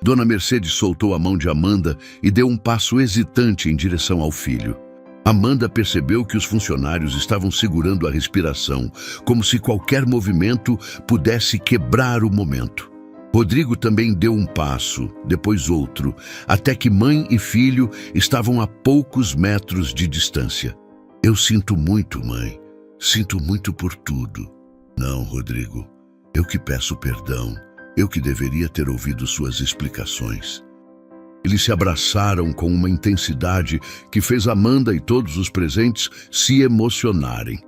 Dona Mercedes soltou a mão de Amanda e deu um passo hesitante em direção ao filho. Amanda percebeu que os funcionários estavam segurando a respiração, como se qualquer movimento pudesse quebrar o momento. Rodrigo também deu um passo, depois outro, até que mãe e filho estavam a poucos metros de distância. Eu sinto muito, mãe. Sinto muito por tudo. Não, Rodrigo. Eu que peço perdão. Eu que deveria ter ouvido suas explicações. Eles se abraçaram com uma intensidade que fez Amanda e todos os presentes se emocionarem.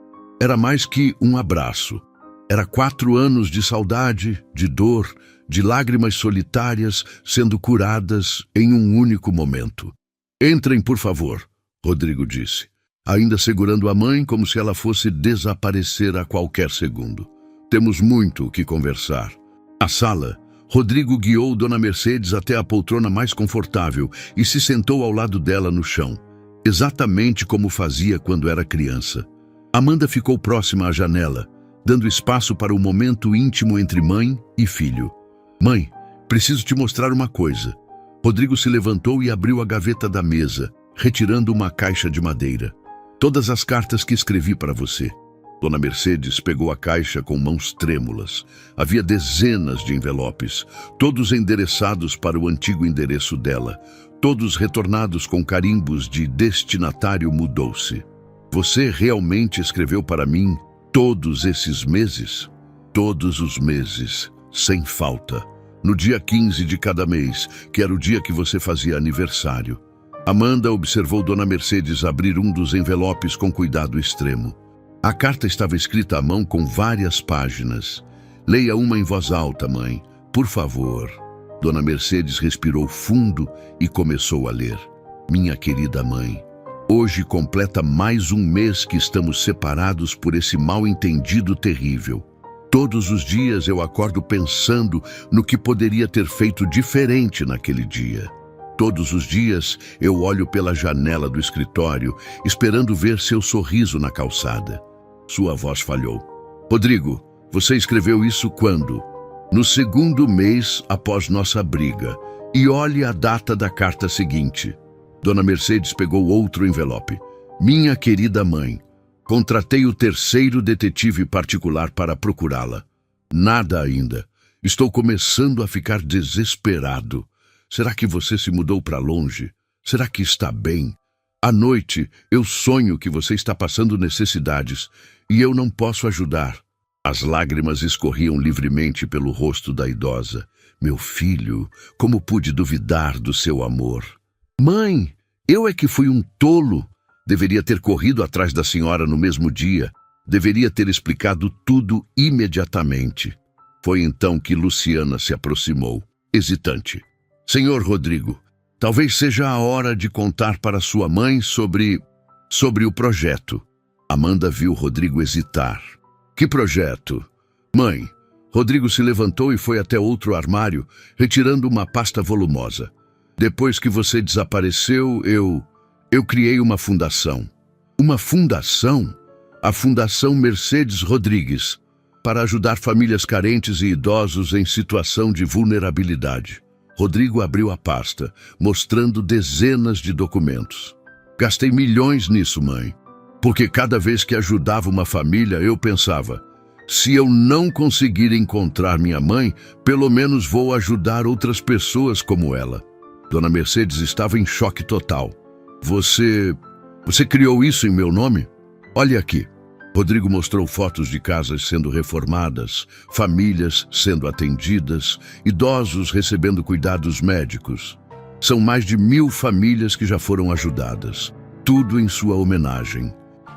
Era mais que um abraço. Era 4 anos de saudade, de dor, de lágrimas solitárias sendo curadas em um único momento. Entrem, por favor, Rodrigo disse, ainda segurando a mãe como se ela fosse desaparecer a qualquer segundo. Temos muito o que conversar. Na sala, Rodrigo guiou Dona Mercedes até a poltrona mais confortável e se sentou ao lado dela no chão, exatamente como fazia quando era criança. Amanda ficou próxima à janela, dando espaço para o momento íntimo entre mãe e filho. Mãe, preciso te mostrar uma coisa. Rodrigo se levantou e abriu a gaveta da mesa, retirando uma caixa de madeira. Todas as cartas que escrevi para você. Dona Mercedes pegou a caixa com mãos trêmulas. Havia dezenas de envelopes, todos endereçados para o antigo endereço dela, todos retornados com carimbos de destinatário mudou-se. Você realmente escreveu para mim todos esses meses? Todos os meses, sem falta. No dia 15 de cada mês, que era o dia que você fazia aniversário. Amanda observou Dona Mercedes abrir um dos envelopes com cuidado extremo. A carta estava escrita à mão com várias páginas. Leia uma em voz alta, mãe, por favor. Dona Mercedes respirou fundo e começou a ler. Minha querida mãe, hoje completa mais um mês que estamos separados por esse mal-entendido terrível. Todos os dias eu acordo pensando no que poderia ter feito diferente naquele dia. Todos os dias eu olho pela janela do escritório, esperando ver seu sorriso na calçada. Sua voz falhou. Rodrigo, você escreveu isso quando? No segundo mês após nossa briga. E olhe a data da carta seguinte. Dona Mercedes pegou outro envelope. Minha querida mãe, contratei o terceiro detetive particular para procurá-la. Nada ainda. Estou começando a ficar desesperado. Será que você se mudou para longe? Será que está bem? À noite, eu sonho que você está passando necessidades e eu não posso ajudar. As lágrimas escorriam livremente pelo rosto da idosa. Meu filho, como pude duvidar do seu amor? Mãe, eu é que fui um tolo. Deveria ter corrido atrás da senhora no mesmo dia. Deveria ter explicado tudo imediatamente. Foi então que Luciana se aproximou, hesitante. Senhor Rodrigo, talvez seja a hora de contar para sua mãe sobre o projeto. Amanda viu Rodrigo hesitar. Que projeto? Mãe, Rodrigo se levantou e foi até outro armário, retirando uma pasta volumosa. Depois que você desapareceu, eu criei uma fundação. Uma fundação? A Fundação Mercedes Rodrigues, para ajudar famílias carentes e idosos em situação de vulnerabilidade. Rodrigo abriu a pasta, mostrando dezenas de documentos. Gastei milhões nisso, mãe. Porque cada vez que ajudava uma família, eu pensava, se eu não conseguir encontrar minha mãe, pelo menos vou ajudar outras pessoas como ela. Dona Mercedes estava em choque total. Você criou isso em meu nome? Olha aqui. Rodrigo mostrou fotos de casas sendo reformadas, famílias sendo atendidas, idosos recebendo cuidados médicos. São mais de 1000 famílias que já foram ajudadas. Tudo em sua homenagem.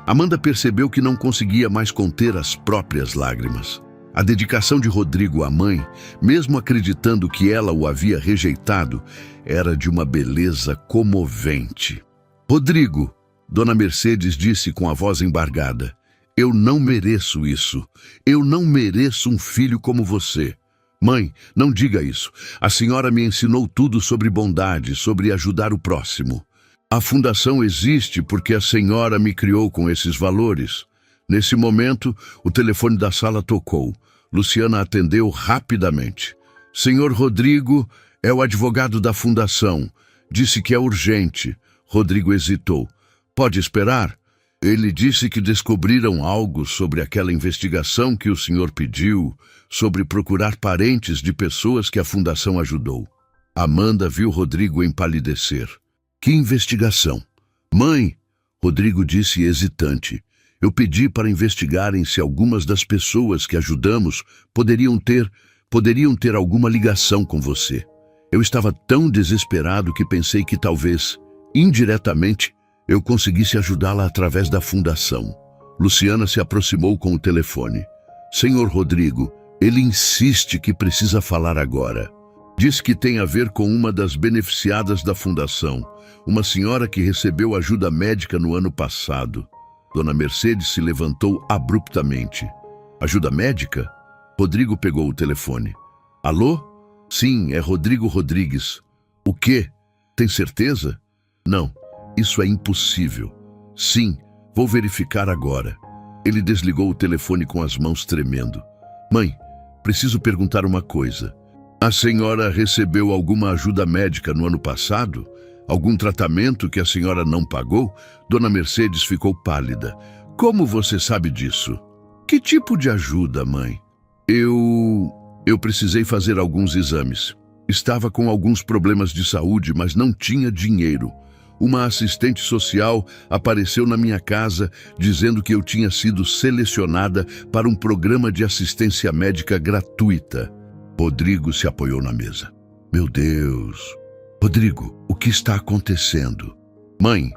Amanda percebeu que não conseguia mais conter as próprias lágrimas. A dedicação de Rodrigo à mãe, mesmo acreditando que ela o havia rejeitado, era de uma beleza comovente. Rodrigo, Dona Mercedes disse com a voz embargada, eu não mereço isso. Eu não mereço um filho como você. Mãe, não diga isso. A senhora me ensinou tudo sobre bondade, sobre ajudar o próximo. A fundação existe porque a senhora me criou com esses valores. Nesse momento, o telefone da sala tocou. Luciana atendeu rapidamente. Senhor Rodrigo é o advogado da fundação. Disse que é urgente. Rodrigo hesitou. Pode esperar? Ele disse que descobriram algo sobre aquela investigação que o senhor pediu, sobre procurar parentes de pessoas que a fundação ajudou. Amanda viu Rodrigo empalidecer. Que investigação? Mãe, Rodrigo disse hesitante. Eu pedi para investigarem se algumas das pessoas que ajudamos poderiam ter alguma ligação com você. Eu estava tão desesperado que pensei que talvez, indiretamente, eu conseguisse ajudá-la através da fundação. Luciana se aproximou com o telefone. Senhor Rodrigo, ele insiste que precisa falar agora. Diz que tem a ver com uma das beneficiadas da fundação, uma senhora que recebeu ajuda médica no ano passado. Dona Mercedes se levantou abruptamente. Ajuda médica? Rodrigo pegou o telefone. Alô? Sim, é Rodrigo Rodrigues. O quê? Tem certeza? Não, isso é impossível. Sim, vou verificar agora. Ele desligou o telefone com as mãos tremendo. Mãe, preciso perguntar uma coisa. A senhora recebeu alguma ajuda médica no ano passado? Algum tratamento que a senhora não pagou? Dona Mercedes ficou pálida. Como você sabe disso? Que tipo de ajuda, mãe? Eu precisei fazer alguns exames. Estava com alguns problemas de saúde, mas não tinha dinheiro. Uma assistente social apareceu na minha casa dizendo que eu tinha sido selecionada para um programa de assistência médica gratuita. Rodrigo se apoiou na mesa. Meu Deus! Rodrigo, o que está acontecendo? Mãe,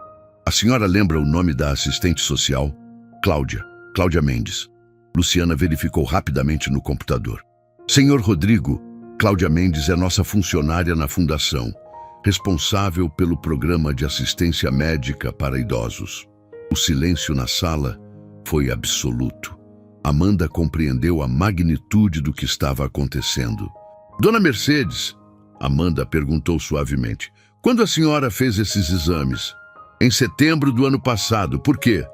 a senhora lembra o nome da assistente social? Cláudia Mendes. Luciana verificou rapidamente no computador. Senhor Rodrigo, Cláudia Mendes é nossa funcionária na fundação, responsável pelo programa de assistência médica para idosos. O silêncio na sala foi absoluto. Amanda compreendeu a magnitude do que estava acontecendo. Dona Mercedes, Amanda perguntou suavemente, quando a senhora fez esses exames? Em setembro do ano passado. Por quê?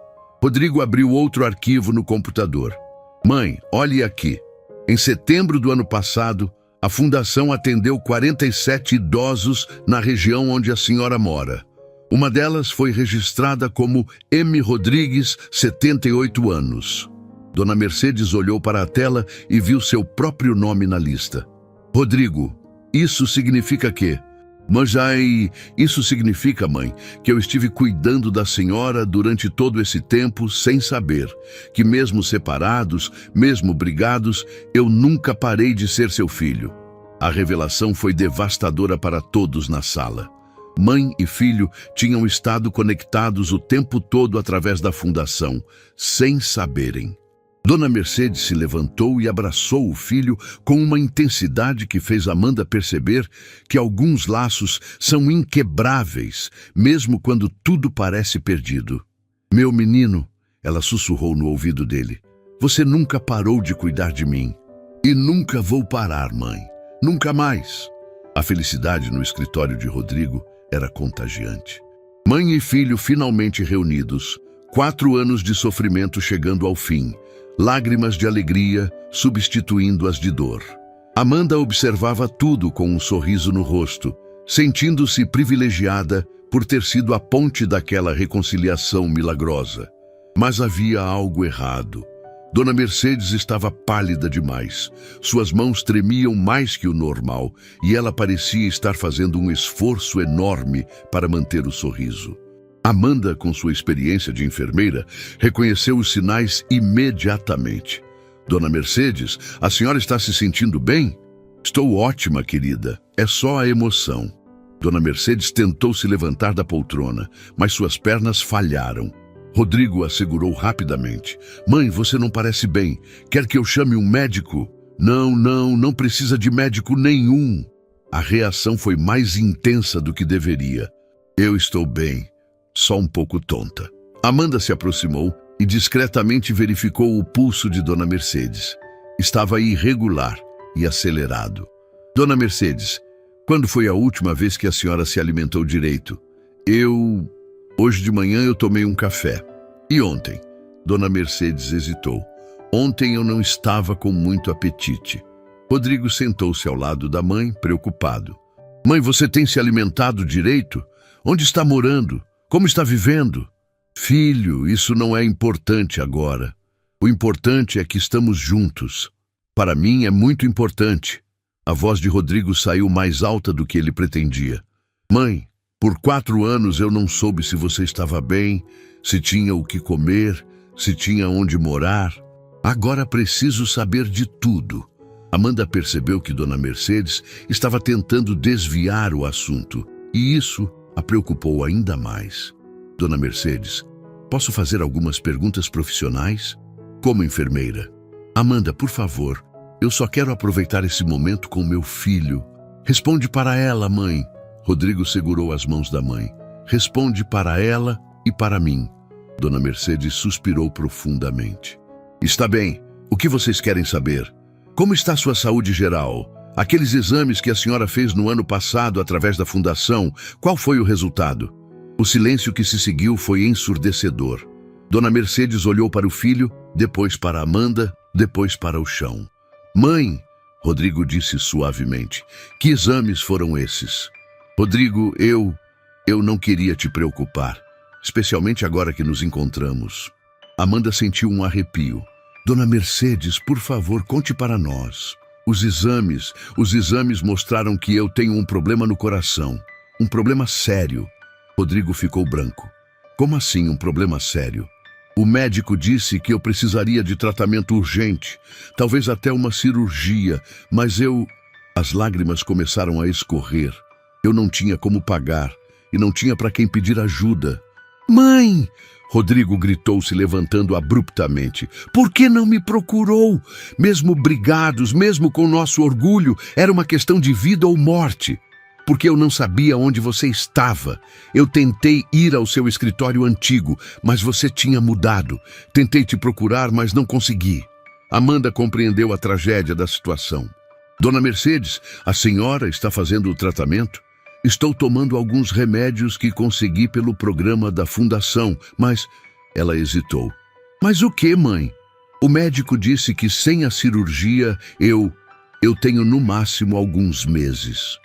Rodrigo abriu outro arquivo no computador. Mãe, olhe aqui. Em setembro do ano passado, a fundação atendeu 47 idosos na região onde a senhora mora. Uma delas foi registrada como M. Rodrigues, 78 anos. Dona Mercedes olhou para a tela e viu seu próprio nome na lista. Rodrigo, isso significa quê? Isso significa, mãe, que eu estive cuidando da senhora durante todo esse tempo sem saber, que mesmo separados, mesmo brigados, eu nunca parei de ser seu filho. A revelação foi devastadora para todos na sala. Mãe e filho tinham estado conectados o tempo todo através da fundação, sem saberem. Dona Mercedes se levantou e abraçou o filho com uma intensidade que fez Amanda perceber que alguns laços são inquebráveis, mesmo quando tudo parece perdido. Meu menino, ela sussurrou no ouvido dele, você nunca parou de cuidar de mim. E nunca vou parar, mãe. Nunca mais. A felicidade no escritório de Rodrigo era contagiante. Mãe e filho finalmente reunidos, 4 anos de sofrimento chegando ao fim, lágrimas de alegria substituindo as de dor. Amanda observava tudo com um sorriso no rosto, sentindo-se privilegiada por ter sido a ponte daquela reconciliação milagrosa. Mas havia algo errado. Dona Mercedes estava pálida demais. Suas mãos tremiam mais que o normal e ela parecia estar fazendo um esforço enorme para manter o sorriso. Amanda, com sua experiência de enfermeira, reconheceu os sinais imediatamente. Dona Mercedes, a senhora está se sentindo bem? Estou ótima, querida. É só a emoção. Dona Mercedes tentou se levantar da poltrona, mas suas pernas falharam. Rodrigo a segurou rapidamente. Mãe, você não parece bem. Quer que eu chame um médico? Não precisa de médico nenhum. A reação foi mais intensa do que deveria. Eu estou bem. Só um pouco tonta. Amanda se aproximou e discretamente verificou o pulso de Dona Mercedes. Estava irregular e acelerado. Dona Mercedes, quando foi a última vez que a senhora se alimentou direito? Hoje de manhã eu tomei um café. E ontem? Dona Mercedes hesitou. Ontem eu não estava com muito apetite. Rodrigo sentou-se ao lado da mãe, preocupado. Mãe, você tem se alimentado direito? Onde está morando? Como está vivendo? Filho, isso não é importante agora. O importante é que estamos juntos. Para mim é muito importante. A voz de Rodrigo saiu mais alta do que ele pretendia. Mãe, por 4 anos eu não soube se você estava bem, se tinha o que comer, se tinha onde morar. Agora preciso saber de tudo. Amanda percebeu que Dona Mercedes estava tentando desviar o assunto, e isso a preocupou ainda mais. Dona Mercedes, posso fazer algumas perguntas profissionais? Como enfermeira. Amanda, por favor, eu só quero aproveitar esse momento com meu filho. Responde para ela, mãe. Rodrigo segurou as mãos da mãe. Responde para ela e para mim. Dona Mercedes suspirou profundamente. Está bem. O que vocês querem saber? Como está sua saúde geral? Aqueles exames que a senhora fez no ano passado através da fundação, qual foi o resultado? O silêncio que se seguiu foi ensurdecedor. Dona Mercedes olhou para o filho, depois para Amanda, depois para o chão. Mãe, Rodrigo disse suavemente, que exames foram esses? Rodrigo, eu não queria te preocupar, especialmente agora que nos encontramos. Amanda sentiu um arrepio. Dona Mercedes, por favor, conte para nós. Os exames mostraram que eu tenho um problema no coração. Um problema sério. Rodrigo ficou branco. Como assim um problema sério? O médico disse que eu precisaria de tratamento urgente, talvez até uma cirurgia, mas As lágrimas começaram a escorrer. Eu não tinha como pagar e não tinha para quem pedir ajuda. Mãe! Rodrigo gritou, se levantando abruptamente. Por que não me procurou? Mesmo brigados, mesmo com nosso orgulho, era uma questão de vida ou morte. Porque eu não sabia onde você estava. Eu tentei ir ao seu escritório antigo, mas você tinha mudado. Tentei te procurar, mas não consegui. Amanda compreendeu a tragédia da situação. Dona Mercedes, a senhora está fazendo o tratamento? Estou tomando alguns remédios que consegui pelo programa da fundação, mas... Ela hesitou. Mas o que, mãe? O médico disse que sem a cirurgia eu tenho no máximo alguns meses.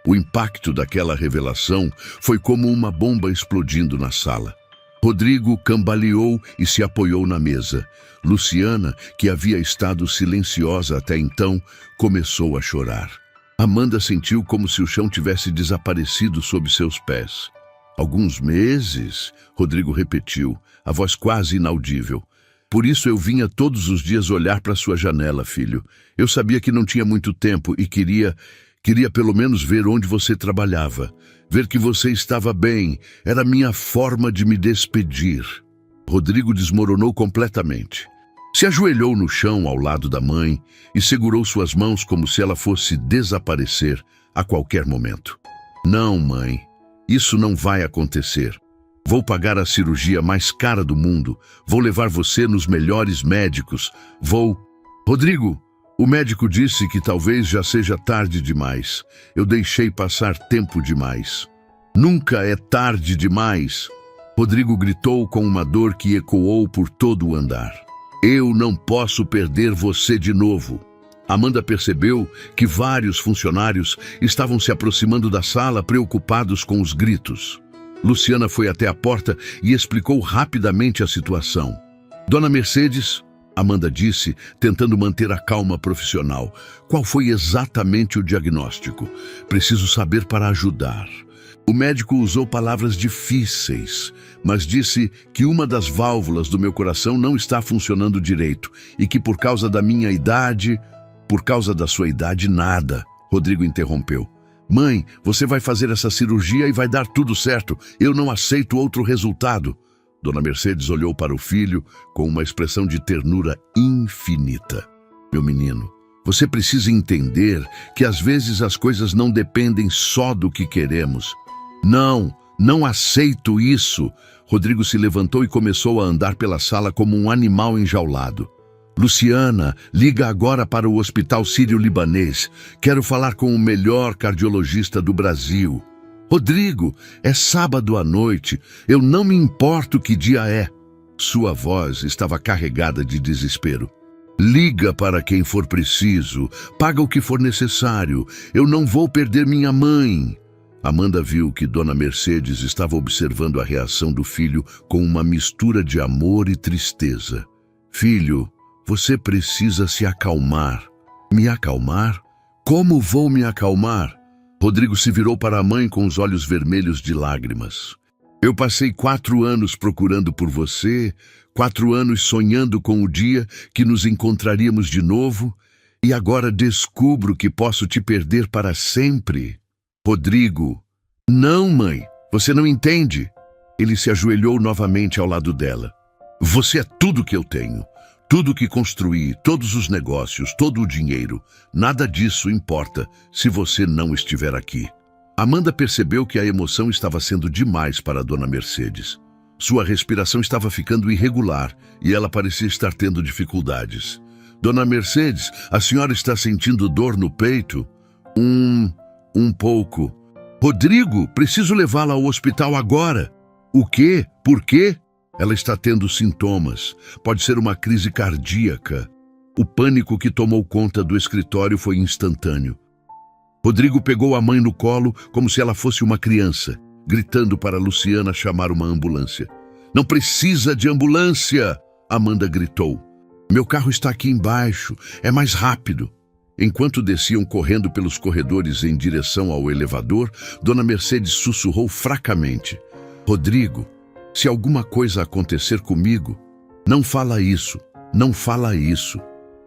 O impacto daquela revelação foi como uma bomba explodindo na sala. Rodrigo cambaleou e se apoiou na mesa. Luciana, que havia estado silenciosa até então, começou a chorar. Amanda sentiu como se o chão tivesse desaparecido sob seus pés. Alguns meses, Rodrigo repetiu, a voz quase inaudível. Por isso eu vinha todos os dias olhar para sua janela, filho. Eu sabia que não tinha muito tempo e queria pelo menos ver onde você trabalhava. Ver que você estava bem. Era a minha forma de me despedir. Rodrigo desmoronou completamente. Se ajoelhou no chão ao lado da mãe e segurou suas mãos como se ela fosse desaparecer a qualquer momento. Não, mãe, isso não vai acontecer. Vou pagar a cirurgia mais cara do mundo. Vou levar você nos melhores médicos. Rodrigo, o médico disse que talvez já seja tarde demais. Eu deixei passar tempo demais. Nunca é tarde demais. Rodrigo gritou com uma dor que ecoou por todo o andar. Eu não posso perder você de novo. Amanda percebeu que vários funcionários estavam se aproximando da sala, preocupados com os gritos. Luciana foi até a porta e explicou rapidamente a situação. Dona Mercedes, Amanda disse, tentando manter a calma profissional. Qual foi exatamente o diagnóstico? Preciso saber para ajudar. O médico usou palavras difíceis, mas disse que uma das válvulas do meu coração não está funcionando direito e que por causa da minha idade, por causa da sua idade, nada. Rodrigo interrompeu. Mãe, você vai fazer essa cirurgia e vai dar tudo certo. Eu não aceito outro resultado. Dona Mercedes olhou para o filho com uma expressão de ternura infinita. Meu menino, você precisa entender que às vezes as coisas não dependem só do que queremos. Não aceito isso. Rodrigo se levantou e começou a andar pela sala como um animal enjaulado. Luciana, liga agora para o Hospital Sírio-Libanês. Quero falar com o melhor cardiologista do Brasil. Rodrigo, é sábado à noite. Eu não me importo que dia é. Sua voz estava carregada de desespero. Liga para quem for preciso. Paga o que for necessário. Eu não vou perder minha mãe. Amanda viu que Dona Mercedes estava observando a reação do filho com uma mistura de amor e tristeza. Filho, você precisa se acalmar. Me acalmar? Como vou me acalmar? Rodrigo se virou para a mãe com os olhos vermelhos de lágrimas. Eu passei 4 anos procurando por você, 4 anos sonhando com o dia que nos encontraríamos de novo, e agora descubro que posso te perder para sempre. Rodrigo. Não, mãe, você não entende. Ele se ajoelhou novamente ao lado dela. Você é tudo que eu tenho. Tudo que construí, todos os negócios, todo o dinheiro. Nada disso importa se você não estiver aqui. Amanda percebeu que a emoção estava sendo demais para Dona Mercedes. Sua respiração estava ficando irregular e ela parecia estar tendo dificuldades. Dona Mercedes, a senhora está sentindo dor no peito? Um pouco. Rodrigo, preciso levá-la ao hospital agora. O quê? Por quê? Ela está tendo sintomas. Pode ser uma crise cardíaca. O pânico que tomou conta do escritório foi instantâneo. Rodrigo pegou a mãe no colo como se ela fosse uma criança, gritando para Luciana chamar uma ambulância. Não precisa de ambulância! Amanda gritou. Meu carro está aqui embaixo, é mais rápido. Enquanto desciam correndo pelos corredores em direção ao elevador, Dona Mercedes sussurrou fracamente. Rodrigo, se alguma coisa acontecer comigo, não fala isso, não fala isso.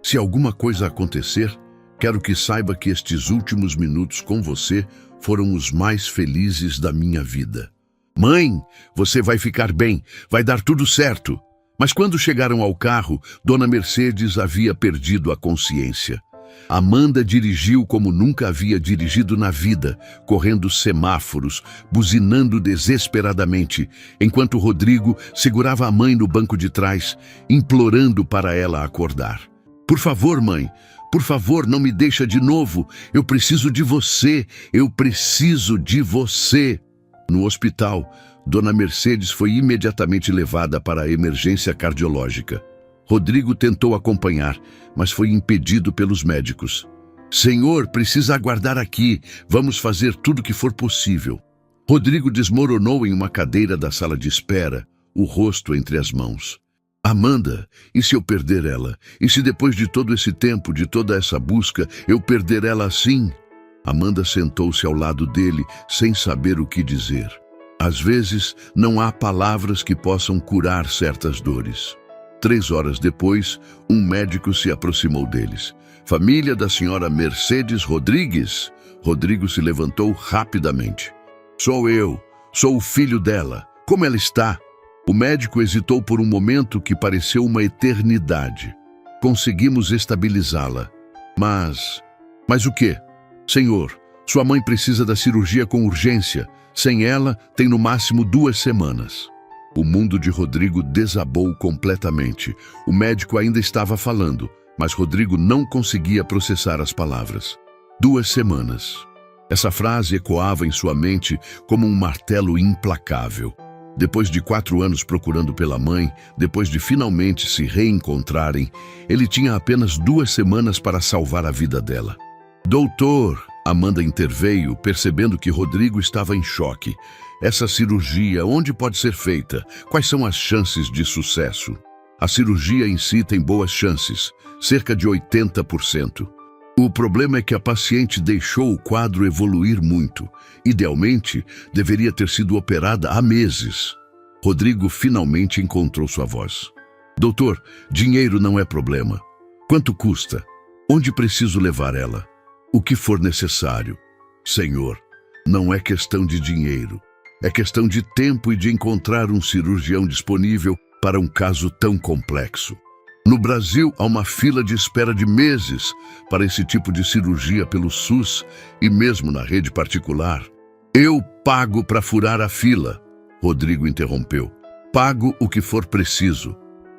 Se alguma coisa acontecer, quero que saiba que estes últimos minutos com você foram os mais felizes da minha vida. Mãe, você vai ficar bem, vai dar tudo certo. Mas quando chegaram ao carro, Dona Mercedes havia perdido a consciência. Amanda dirigiu como nunca havia dirigido na vida, correndo semáforos, buzinando desesperadamente, enquanto Rodrigo segurava a mãe no banco de trás, implorando para ela acordar. Por favor, mãe, por favor, não me deixa de novo. Eu preciso de você, eu preciso de você. No hospital, Dona Mercedes foi imediatamente levada para a emergência cardiológica. Rodrigo tentou acompanhar, mas foi impedido pelos médicos. Senhor, precisa aguardar aqui. Vamos fazer tudo o que for possível. Rodrigo desmoronou em uma cadeira da sala de espera, o rosto entre as mãos. Amanda, e se eu perder ela? E se depois de todo esse tempo, de toda essa busca, eu perder ela assim? Amanda sentou-se ao lado dele, sem saber o que dizer. Às vezes, não há palavras que possam curar certas dores. 3 horas depois, um médico se aproximou deles. Família da senhora Mercedes Rodrigues? Rodrigo se levantou rapidamente. Sou eu, sou o filho dela. Como ela está? O médico hesitou por um momento que pareceu uma eternidade. Conseguimos estabilizá-la. Mas o quê? Senhor, sua mãe precisa da cirurgia com urgência. Sem ela, tem no máximo 2 semanas. O mundo de Rodrigo desabou completamente. O médico ainda estava falando, mas Rodrigo não conseguia processar as palavras. 2 semanas. Essa frase ecoava em sua mente como um martelo implacável. Depois de 4 anos procurando pela mãe, depois de finalmente se reencontrarem, ele tinha apenas 2 semanas para salvar a vida dela. Doutor, Amanda interveio, percebendo que Rodrigo estava em choque. Essa cirurgia, onde pode ser feita? Quais são as chances de sucesso? A cirurgia em si tem boas chances, cerca de 80%. O problema é que a paciente deixou o quadro evoluir muito. Idealmente, deveria ter sido operada há meses. Rodrigo finalmente encontrou sua voz. Doutor, dinheiro não é problema. Quanto custa? Onde preciso levar ela? O que for necessário. Senhor, não é questão de dinheiro. É questão de tempo e de encontrar um cirurgião disponível para um caso tão complexo. No Brasil, há uma fila de espera de meses para esse tipo de cirurgia pelo SUS e mesmo na rede particular. Eu pago para furar a fila, Rodrigo interrompeu. Pago o que for preciso.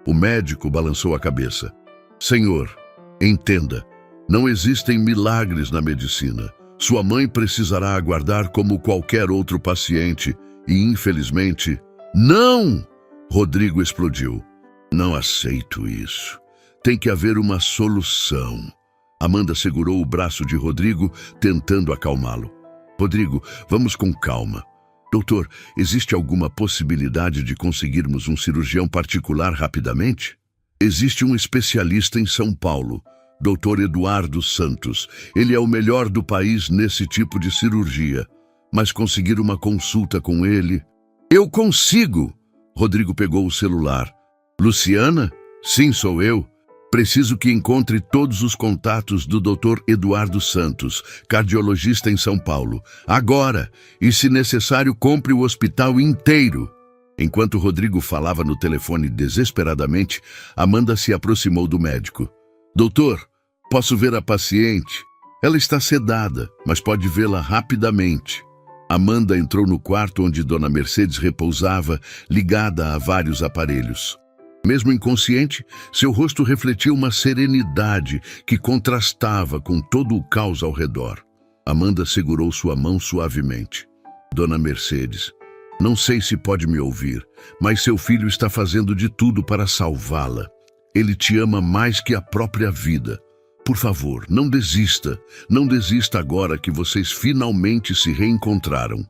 O médico balançou a cabeça. Senhor, entenda, não existem milagres na medicina. Sua mãe precisará aguardar como qualquer outro paciente e, infelizmente... Não! Rodrigo explodiu. Não aceito isso. Tem que haver uma solução. Amanda segurou o braço de Rodrigo, tentando acalmá-lo. Rodrigo, vamos com calma. Doutor, existe alguma possibilidade de conseguirmos um cirurgião particular rapidamente? Existe um especialista em São Paulo, Dr. Eduardo Santos. Ele é o melhor do país nesse tipo de cirurgia. Mas conseguir uma consulta com ele... Eu consigo! Rodrigo pegou o celular. Luciana? Sim, sou eu. Preciso que encontre todos os contatos do Dr. Eduardo Santos, cardiologista em São Paulo. Agora! E, se necessário, compre o hospital inteiro. Enquanto Rodrigo falava no telefone desesperadamente, Amanda se aproximou do médico. Doutor, posso ver a paciente? Ela está sedada, mas pode vê-la rapidamente. Amanda entrou no quarto onde Dona Mercedes repousava, ligada a vários aparelhos. Mesmo inconsciente, seu rosto refletia uma serenidade que contrastava com todo o caos ao redor. Amanda segurou sua mão suavemente. Dona Mercedes, não sei se pode me ouvir, mas seu filho está fazendo de tudo para salvá-la. Ele te ama mais que a própria vida. Por favor, não desista. Não desista agora que vocês finalmente se reencontraram.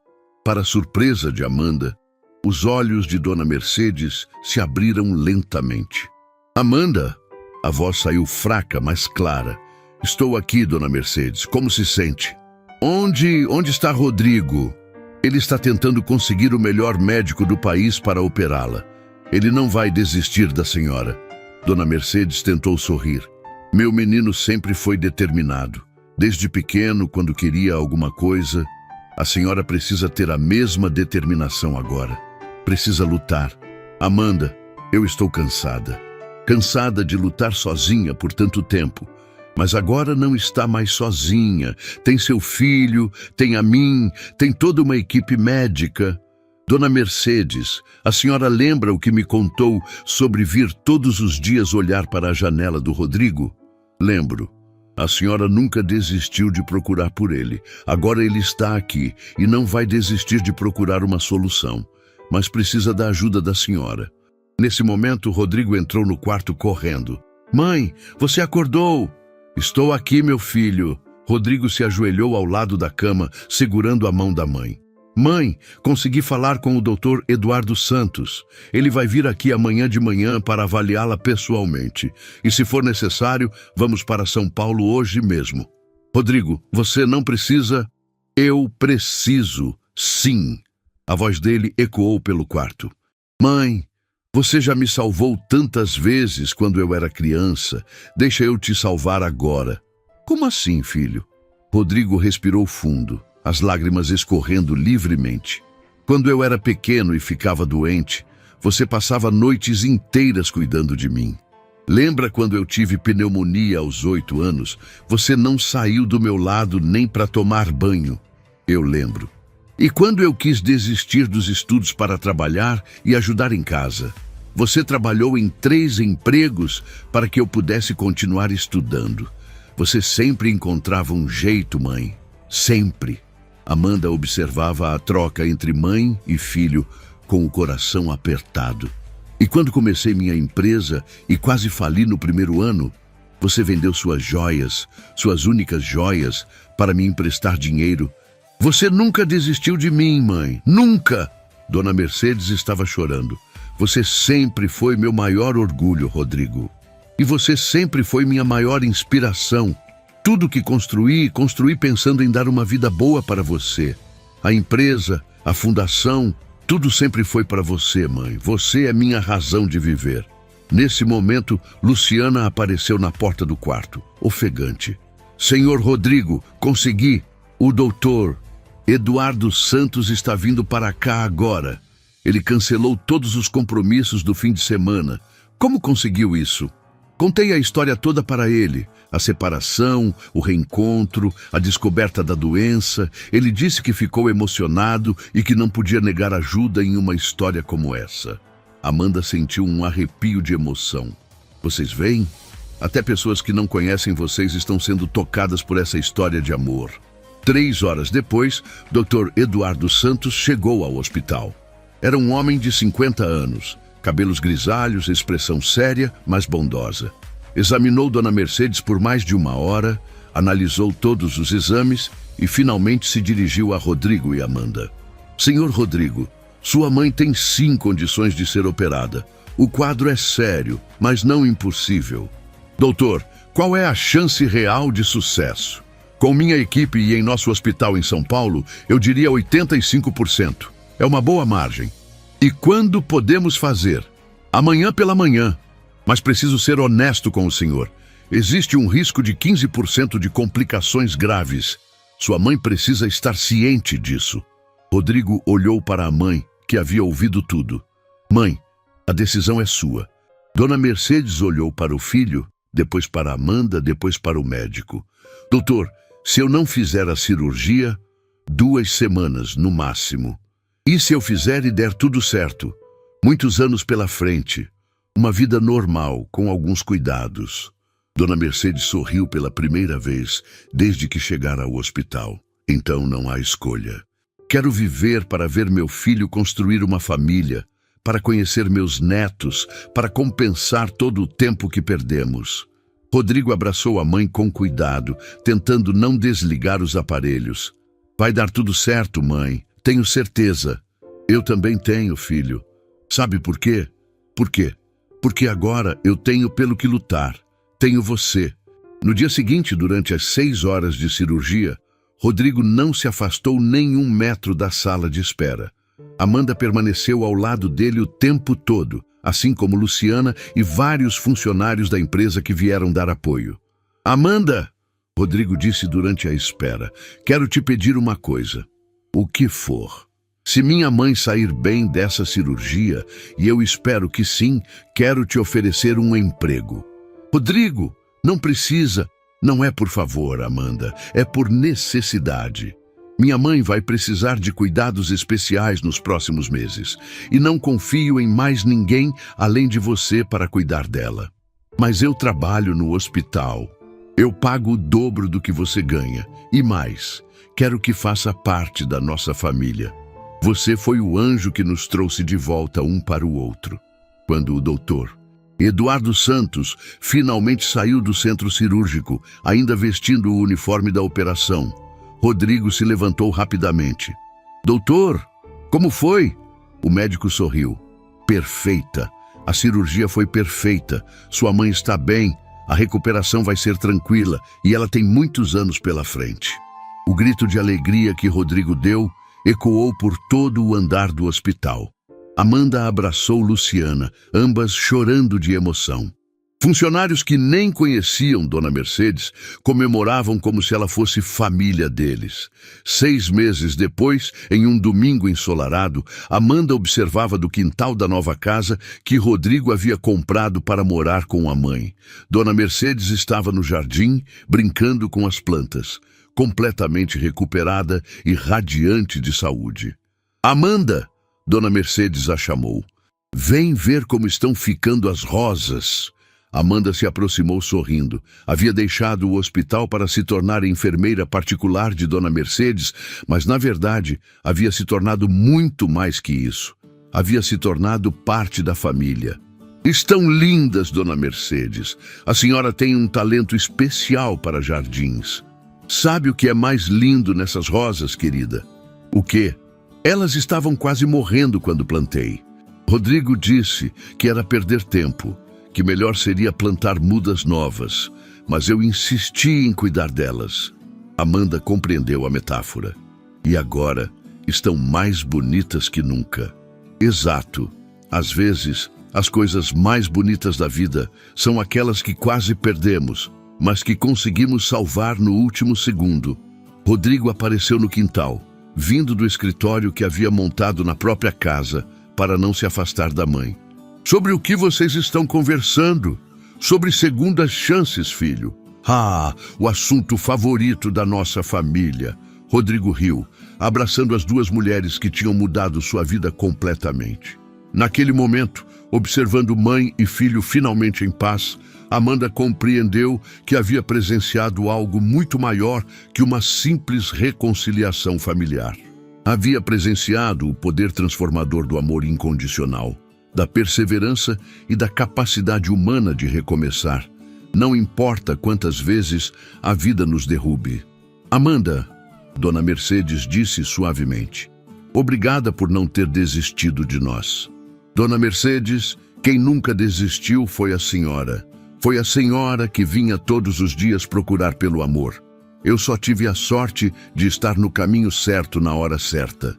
Para a surpresa de Amanda, os olhos de Dona Mercedes se abriram lentamente. Amanda! A voz saiu fraca, mas clara. Estou aqui, Dona Mercedes. Como se sente? Onde está Rodrigo? Ele está tentando conseguir o melhor médico do país para operá-la. Ele não vai desistir da senhora. Dona Mercedes tentou sorrir. Meu menino sempre foi determinado. Desde pequeno, quando queria alguma coisa, a senhora precisa ter a mesma determinação agora. Precisa lutar. Amanda, eu estou cansada. Cansada de lutar sozinha por tanto tempo. Mas agora não está mais sozinha. Tem seu filho, tem a mim, tem toda uma equipe médica. Dona Mercedes, a senhora lembra o que me contou sobre vir todos os dias olhar para a janela do Rodrigo? Lembro. A senhora nunca desistiu de procurar por ele. Agora ele está aqui e não vai desistir de procurar uma solução. Mas precisa da ajuda da senhora. Nesse momento, Rodrigo entrou no quarto correndo. Mãe, você acordou! Estou aqui, meu filho. Rodrigo se ajoelhou ao lado da cama, segurando a mão da mãe. Mãe, consegui falar com o Dr. Eduardo Santos. Ele vai vir aqui amanhã de manhã para avaliá-la pessoalmente. E se for necessário, vamos para São Paulo hoje mesmo. Rodrigo, você não precisa... Eu preciso, sim. A voz dele ecoou pelo quarto. Mãe, você já me salvou tantas vezes quando eu era criança. Deixa eu te salvar agora. Como assim, filho? Rodrigo respirou fundo, as lágrimas escorrendo livremente. Quando eu era pequeno e ficava doente, você passava noites inteiras cuidando de mim. Lembra quando eu tive pneumonia aos 8 anos? Você não saiu do meu lado nem para tomar banho. Eu lembro. E quando eu quis desistir dos estudos para trabalhar e ajudar em casa? Você trabalhou em 3 empregos para que eu pudesse continuar estudando. Você sempre encontrava um jeito, mãe. Sempre. Amanda observava a troca entre mãe e filho com o coração apertado. E quando comecei minha empresa e quase fali no primeiro ano, você vendeu suas joias, suas únicas joias, para me emprestar dinheiro. Você nunca desistiu de mim, mãe. Nunca! Dona Mercedes estava chorando. Você sempre foi meu maior orgulho, Rodrigo. E você sempre foi minha maior inspiração. Tudo que construí pensando em dar uma vida boa para você. A empresa, a fundação, tudo sempre foi para você, mãe. Você é minha razão de viver. Nesse momento, Luciana apareceu na porta do quarto, ofegante. Senhor Rodrigo, consegui. O doutor Eduardo Santos está vindo para cá agora. Ele cancelou todos os compromissos do fim de semana. Como conseguiu isso? Contei a história toda para ele. A separação, o reencontro, a descoberta da doença. Ele disse que ficou emocionado e que não podia negar ajuda em uma história como essa. Amanda sentiu um arrepio de emoção. Vocês veem? Até pessoas que não conhecem vocês estão sendo tocadas por essa história de amor. 3 horas depois, Dr. Eduardo Santos chegou ao hospital. Era um homem de 50 anos, cabelos grisalhos, expressão séria, mas bondosa. Examinou Dona Mercedes por mais de 1 hora, analisou todos os exames e finalmente se dirigiu a Rodrigo e Amanda. Senhor Rodrigo, sua mãe tem sim condições de ser operada. O quadro é sério, mas não impossível. Doutor, qual é a chance real de sucesso? Com minha equipe e em nosso hospital em São Paulo, eu diria 85%. É uma boa margem. E quando podemos fazer? Amanhã pela manhã. Mas preciso ser honesto com o senhor. Existe um risco de 15% de complicações graves. Sua mãe precisa estar ciente disso. Rodrigo olhou para a mãe, que havia ouvido tudo. Mãe, a decisão é sua. Dona Mercedes olhou para o filho, depois para Amanda, depois para o médico. Doutor, se eu não fizer a cirurgia, 2 semanas no máximo. E se eu fizer e der tudo certo? Muitos anos pela frente. Uma vida normal, com alguns cuidados. Dona Mercedes sorriu pela primeira vez desde que chegara ao hospital. Então não há escolha. Quero viver para ver meu filho construir uma família, para conhecer meus netos, para compensar todo o tempo que perdemos. Rodrigo abraçou a mãe com cuidado, tentando não desligar os aparelhos. Vai dar tudo certo, mãe. Tenho certeza. Eu também tenho, filho. Sabe por quê? Por quê? Porque agora eu tenho pelo que lutar. Tenho você. No dia seguinte, durante as 6 horas de cirurgia, Rodrigo não se afastou nem 1 metro da sala de espera. Amanda permaneceu ao lado dele o tempo todo, assim como Luciana e vários funcionários da empresa que vieram dar apoio. Amanda, Rodrigo disse durante a espera, quero te pedir uma coisa. O que for. Se minha mãe sair bem dessa cirurgia, e eu espero que sim, quero te oferecer um emprego. Rodrigo, não precisa. Não é por favor, Amanda, é por necessidade. Minha mãe vai precisar de cuidados especiais nos próximos meses, e não confio em mais ninguém além de você para cuidar dela. Mas eu trabalho no hospital. Eu pago o dobro do que você ganha, e mais, quero que faça parte da nossa família. Você foi o anjo que nos trouxe de volta um para o outro. Quando o doutor Eduardo Santos finalmente saiu do centro cirúrgico, ainda vestindo o uniforme da operação, Rodrigo se levantou rapidamente. Doutor, como foi? O médico sorriu. Perfeita. A cirurgia foi perfeita. Sua mãe está bem. A recuperação vai ser tranquila e ela tem muitos anos pela frente. O grito de alegria que Rodrigo deu ecoou por todo o andar do hospital. Amanda abraçou Luciana, ambas chorando de emoção. Funcionários que nem conheciam Dona Mercedes comemoravam como se ela fosse família deles. 6 meses depois, em um domingo ensolarado, Amanda observava do quintal da nova casa que Rodrigo havia comprado para morar com a mãe. Dona Mercedes estava no jardim, brincando com as plantas, completamente recuperada e radiante de saúde. Amanda! Dona Mercedes a chamou. Vem ver como estão ficando as rosas. Amanda se aproximou sorrindo. Havia deixado o hospital para se tornar enfermeira particular de Dona Mercedes, mas na verdade havia se tornado muito mais que isso. Havia se tornado parte da família. Estão lindas, Dona Mercedes. A senhora tem um talento especial para jardins. Sabe o que é mais lindo nessas rosas, querida? O quê? Elas estavam quase morrendo quando plantei. Rodrigo disse que era perder tempo, que melhor seria plantar mudas novas, mas eu insisti em cuidar delas. Amanda compreendeu a metáfora. E agora estão mais bonitas que nunca. Exato. Às vezes, as coisas mais bonitas da vida são aquelas que quase perdemos, mas que conseguimos salvar no último segundo. Rodrigo apareceu no quintal, vindo do escritório que havia montado na própria casa para não se afastar da mãe. Sobre o que vocês estão conversando? Sobre segundas chances, filho. Ah, o assunto favorito da nossa família. Rodrigo riu, abraçando as 2 mulheres que tinham mudado sua vida completamente. Naquele momento, observando mãe e filho finalmente em paz, Amanda compreendeu que havia presenciado algo muito maior que uma simples reconciliação familiar. Havia presenciado o poder transformador do amor incondicional, da perseverança e da capacidade humana de recomeçar. Não importa quantas vezes a vida nos derrube. Amanda, Dona Mercedes disse suavemente, obrigada por não ter desistido de nós. Dona Mercedes, quem nunca desistiu foi a senhora. Foi a senhora que vinha todos os dias procurar pelo amor. Eu só tive a sorte de estar no caminho certo na hora certa.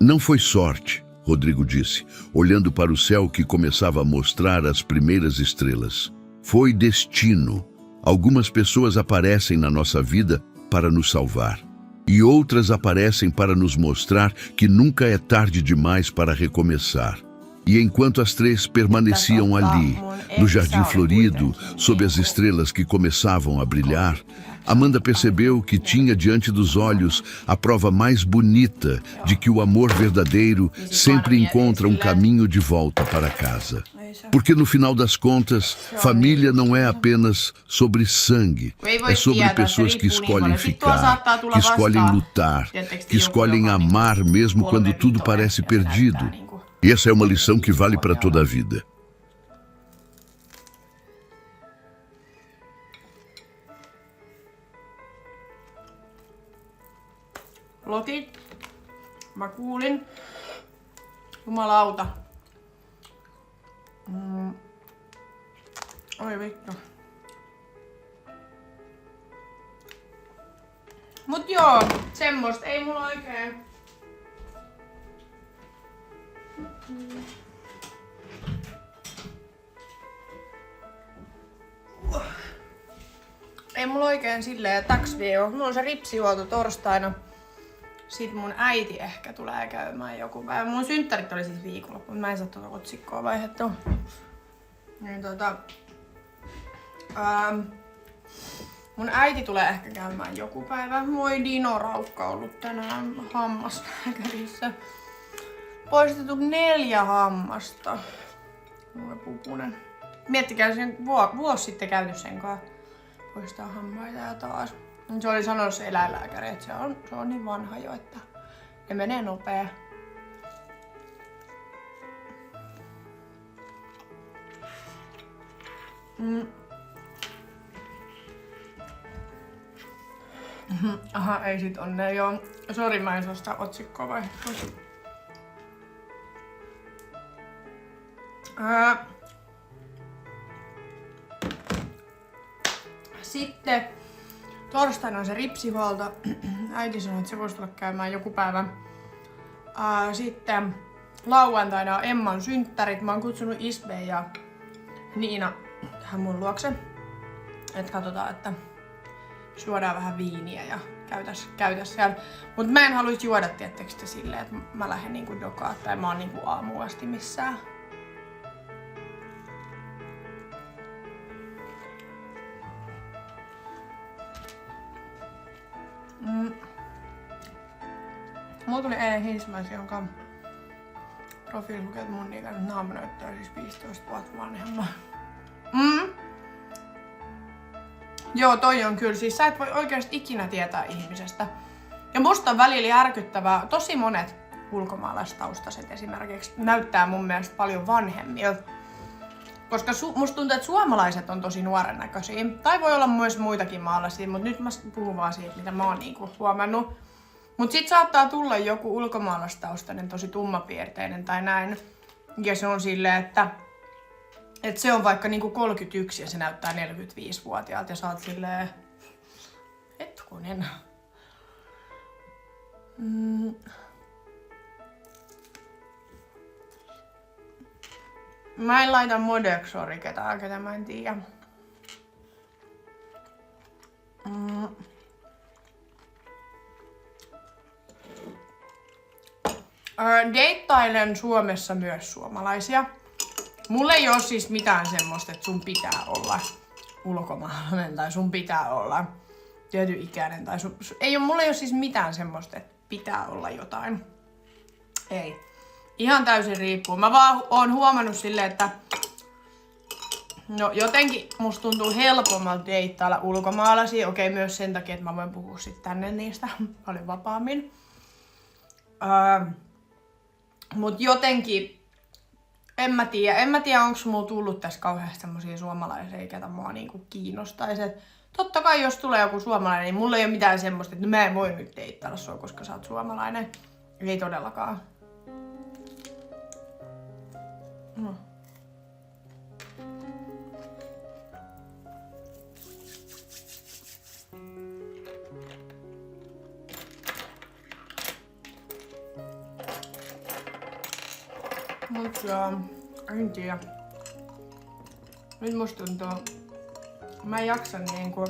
Não foi sorte, Rodrigo disse, olhando para o céu que começava a mostrar as primeiras estrelas. Foi destino. Algumas pessoas aparecem na nossa vida para nos salvar. E outras aparecem para nos mostrar que nunca é tarde demais para recomeçar. E enquanto as 3 permaneciam ali, no jardim florido, sob as estrelas que começavam a brilhar, Amanda percebeu que tinha diante dos olhos a prova mais bonita de que o amor verdadeiro sempre encontra um caminho de volta para casa. Porque no final das contas, família não é apenas sobre sangue. É sobre pessoas que escolhem ficar, que escolhem lutar, que escolhem amar mesmo quando tudo parece perdido. E essa é uma lição que vale para toda a vida. Lokit. Mä kuulin. Jumalauta. Oi vittu. Mut joo, semmoista ei mulla oikein. Ei mulla oikein silleen taksvio. Mulla on se ripsijuotu torstaina. Sit mun äiti ehkä tulee käymään joku päivä. Mun synttärit oli siis viikonloppu, mutta mä en saa tuota otsikkoa vaihdettua. Niin mun äiti tulee ehkä käymään joku päivä. Moi Dino Raukka ollut tänään hammaslääkärissä. Poistettu 4 hammasta. Mulle pupunen. Miettikää sen vuosi sitten käyty sen kanssa. Poistaa hammaita ja taas. Se oli sanonut se eläinlääkäri, että se on niin vanha jo, että ne menee nopea. Aha, ei sit onne joo. Sori, mä en saa sitä otsikkoa vaihtaa. Sitten torstaina on se ripsihuolto. Äiti sanoi, että se voisi tulla käymään joku päivä. Sitten lauantaina on Emman synttärit. Mä oon kutsunut Isbe ja Niina tähän mun luokse. Et katsotaan, että juodaan vähän viiniä ja käytäs siellä. Mut mä en haluis juoda tiettekö silleen, että mä lähden niinku dokaa tai mä oon niinku aamuun asti missään. Mulla tuli eilen Hinsmäsi, jonka profiili lukee, että mun ikäinen naama näyttää siis 15 vuotta vanhemman. Joo, toi on kyllä. Siis sä et voi oikeasti ikinä tietää ihmisestä. Ja musta on välillä järkyttävää. Tosi monet ulkomaalaistaustaiset esimerkiksi näyttää mun mielestä paljon vanhemmilta. Koska musta tuntuu, että suomalaiset on tosi nuoren näköisiä. Tai voi olla myös muitakin maalaisia, mutta nyt mä puhun vaan siitä, mitä mä oon niinku huomannut. Mut sit saattaa tulla joku ulkomaalaistaustainen, tosi tummapiirteinen tai näin. Ja se on silleen, että se on vaikka niinku 31 ja se näyttää 45-vuotiaalta ja sä oot silleen... Hetkonen. Mä en laita Modexori ketään, ketä mä en tiedä. Deittailen Suomessa myös suomalaisia. Mulla ei oo siis mitään semmoista, että sun pitää olla ulkomaalainen tai sun pitää olla tietyn ikäinen tai mulla ei oo siis mitään semmoista, että pitää olla jotain. Ei. Ihan täysin riippuu. Mä vaan oon huomannut silleen, että no jotenkin musta tuntuu helpommalta deittailla ulkomaalaisia. Okei, myös sen takia, että mä voin puhua sit tänne niistä paljon vapaammin. Mut jotenkin, en mä tiedä onko mulla tullut tässä kauheasti semmosia suomalaisia, ketä mua niinku kiinnostaisi. Totta kai jos tulee joku suomalainen, niin mulla ei ole mitään semmoista, että mä en voi nyt deittailla sua, koska sä oot suomalainen. Ei todellakaan. No. Mut joo, en tiedä. Nyt musta tuntuu, mä en jaksa niinku...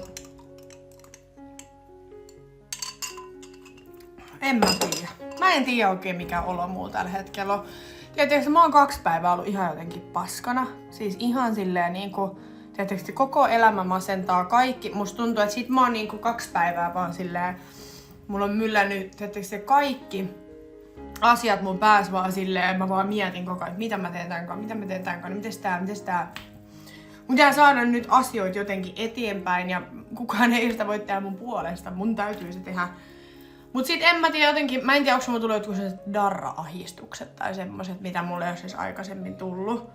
En mä tiedä. Mä en tiedä oikein mikä olo mulla tällä hetkellä on. Tietysti mä oon 2 päivää ollut ihan jotenkin paskana. Siis ihan silleen niinku... Tietysti koko elämä masentaa kaikki. Musta tuntuu, että sit mä oon niinku 2 päivää vaan silleen... Mulla on myllännyt tietysti kaikki asiat mun päässä vaan silleen, mä vaan mietin koko ajan, mitä mä teen tän kanssa, mites tää. Mun pitää saada nyt asioita jotenkin eteenpäin ja kukaan ei sitä voi tehdä mun puolesta, mun täytyy se tehdä. Mut sit en mä tiedä jotenkin, mä en tiedä onko mulla tullut jotkut sellaiset darra-ahdistukset tai semmoset, mitä mulle ei ole siis aikaisemmin tullut.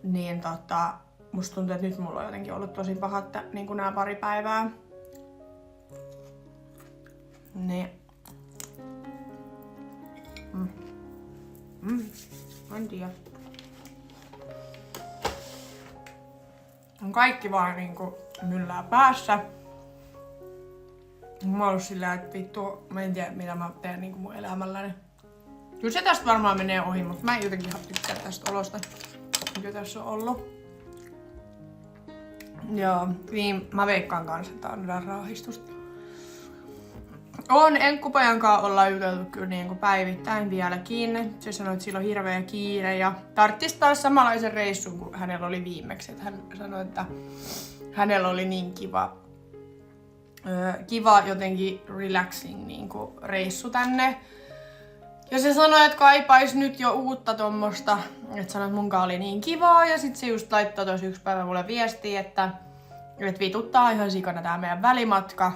Niin musta tuntuu, että nyt mulla on jotenkin ollut tosi pahat niin nää pari päivää. Niin. En tiedä. On kaikki vaan niinku myllää päässä. Mä oon ollut sillä, että vittu, mä en tiedä mitä mä teen niinku mun elämälläni. Kyllä se tästä varmaan menee ohi, mutta mä en jotenkin ihan tykkää tästä olosta, mikä tässä on ollut. Joo, niin mä veikkaan kanssa, että on darra-ahdistusta. Enkkupojan kanssa ollaan juteltu kyllä niinku päivittäin vieläkin. Se sanoi, että sillä on hirveä kiire ja tarttis taas samanlaisen reissun kuin hänellä oli viimeksi. Että hän sanoi, että hänellä oli niin kiva jotenkin relaxing niinku reissu tänne. Ja se sanoi, että kaipais nyt jo uutta tommosta. Että sanoi, että munkaan oli niin kivaa. Ja sit se just laittoi tossa yksi päivä mulle viestiä, että vituttaa ihan sikana tää meidän välimatka.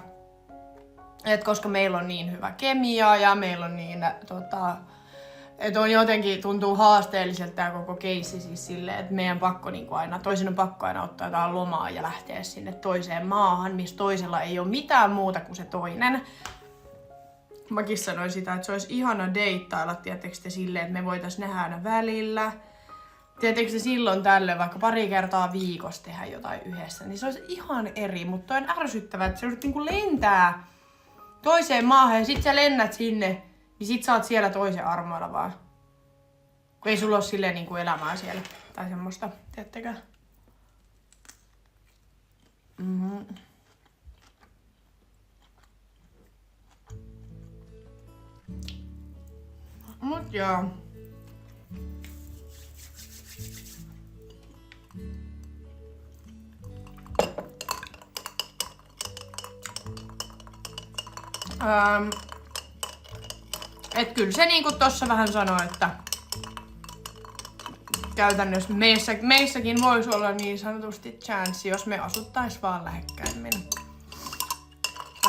Et koska meillä on niin hyvä kemia ja meillä on niin, että on jotenkin tuntuu haasteelliselta tää koko keissi siis silleen, että meidän pakko niinku aina, toisen on pakko aina ottaa jotain lomaa ja lähteä sinne toiseen maahan, missä toisella ei ole mitään muuta kuin se toinen. Mäkin sanoin sitä, että se olisi ihana deittailla, tiettekö te silleen, että me voitais nähdä aina välillä. Tietenkin se silloin tällöin vaikka pari kertaa viikossa tehdä jotain yhdessä, niin se olisi ihan eri, mutta on ärsyttävää, että se olisi niinku lentää toiseen maahan ja sit sä lennät sinne, niin sit sä oot siellä toisen armoilla vaan. Kun ei sulla oo silleen niinku elämää siellä. Tai semmoista, tiedättekö? Mut joo. Et kyllä se niinku tossa vähän sanoi, että käytännössä meissäkin voisi olla niin sanotusti chanssi, jos me asuttais vaan lähekkäimmin.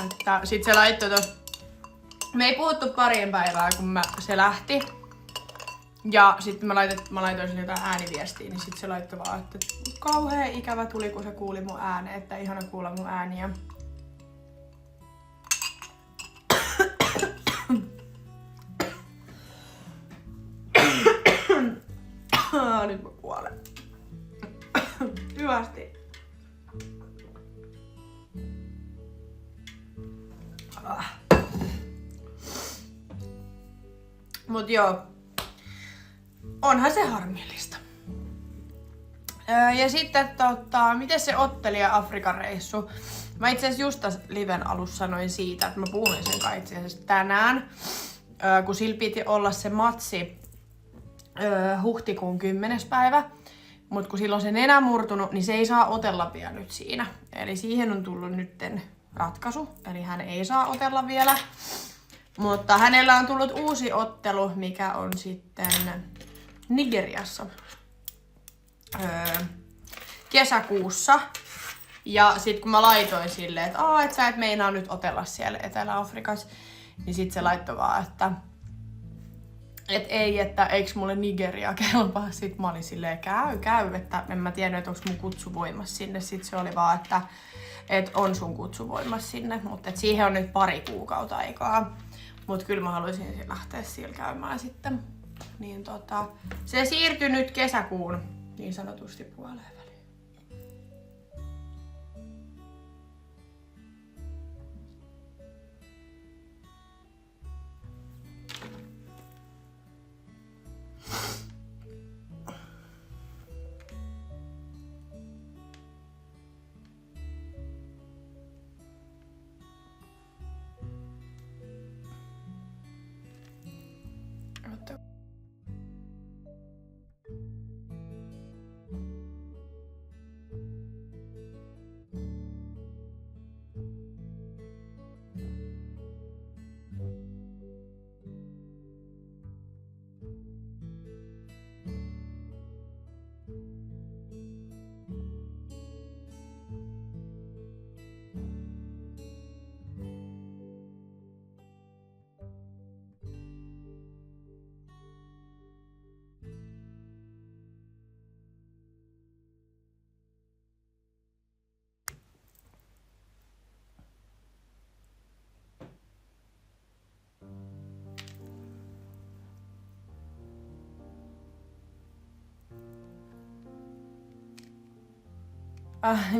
Että sit se laittoi tos. Me ei puhuttu parien päivää, kun se lähti. Ja sitten mä laitoin sille jotain ääniviestiä, niin sit se laittoi vaan, että kauhea ikävä tuli, kun se kuuli mun ääneen, että ihana kuulla mun ääniä. Nyt mä kuolen. Hyvästi. Mut joo. Onhan se harmillista. Ja sitten miten se ottelija Afrikan reissu? Mä itse asiassa just tässä liven alussa sanoin siitä, että mä puhuin sen kai itse asiassa tänään. Kun sillä piti olla se matsi huhtikuun 10. päivä. Mut kun silloin se nenä murtunut, niin se ei saa otella vielä nyt siinä. Eli siihen on tullut nytten ratkaisu. Eli hän ei saa otella vielä. Mutta hänellä on tullut uusi ottelu, mikä on sitten Nigeriassa kesäkuussa. Ja sit kun mä laitoin silleen, että et sä et meinaa nyt otella siellä Etelä-Afrikassa, niin sit se laittoi vaan, että eiks mulle Nigeria kelpaa. Sit mä olin silleen, käy, että en mä tiennyt, että onks mun kutsu voimassa sinne. Sit se oli vaan, että on sun kutsu voimassa sinne, mutta siihen on nyt pari kuukautta aikaa. Mut kyllä mä haluaisin lähteä siellä käymään sitten. Niin se siirtyi nyt kesäkuun niin sanotusti puoleen väliin.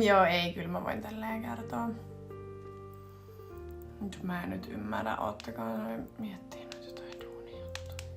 Joo, ei, kyllä mä voin tälleen kertoa. Mä en nyt ymmärrä, oottakaa noin miettiä.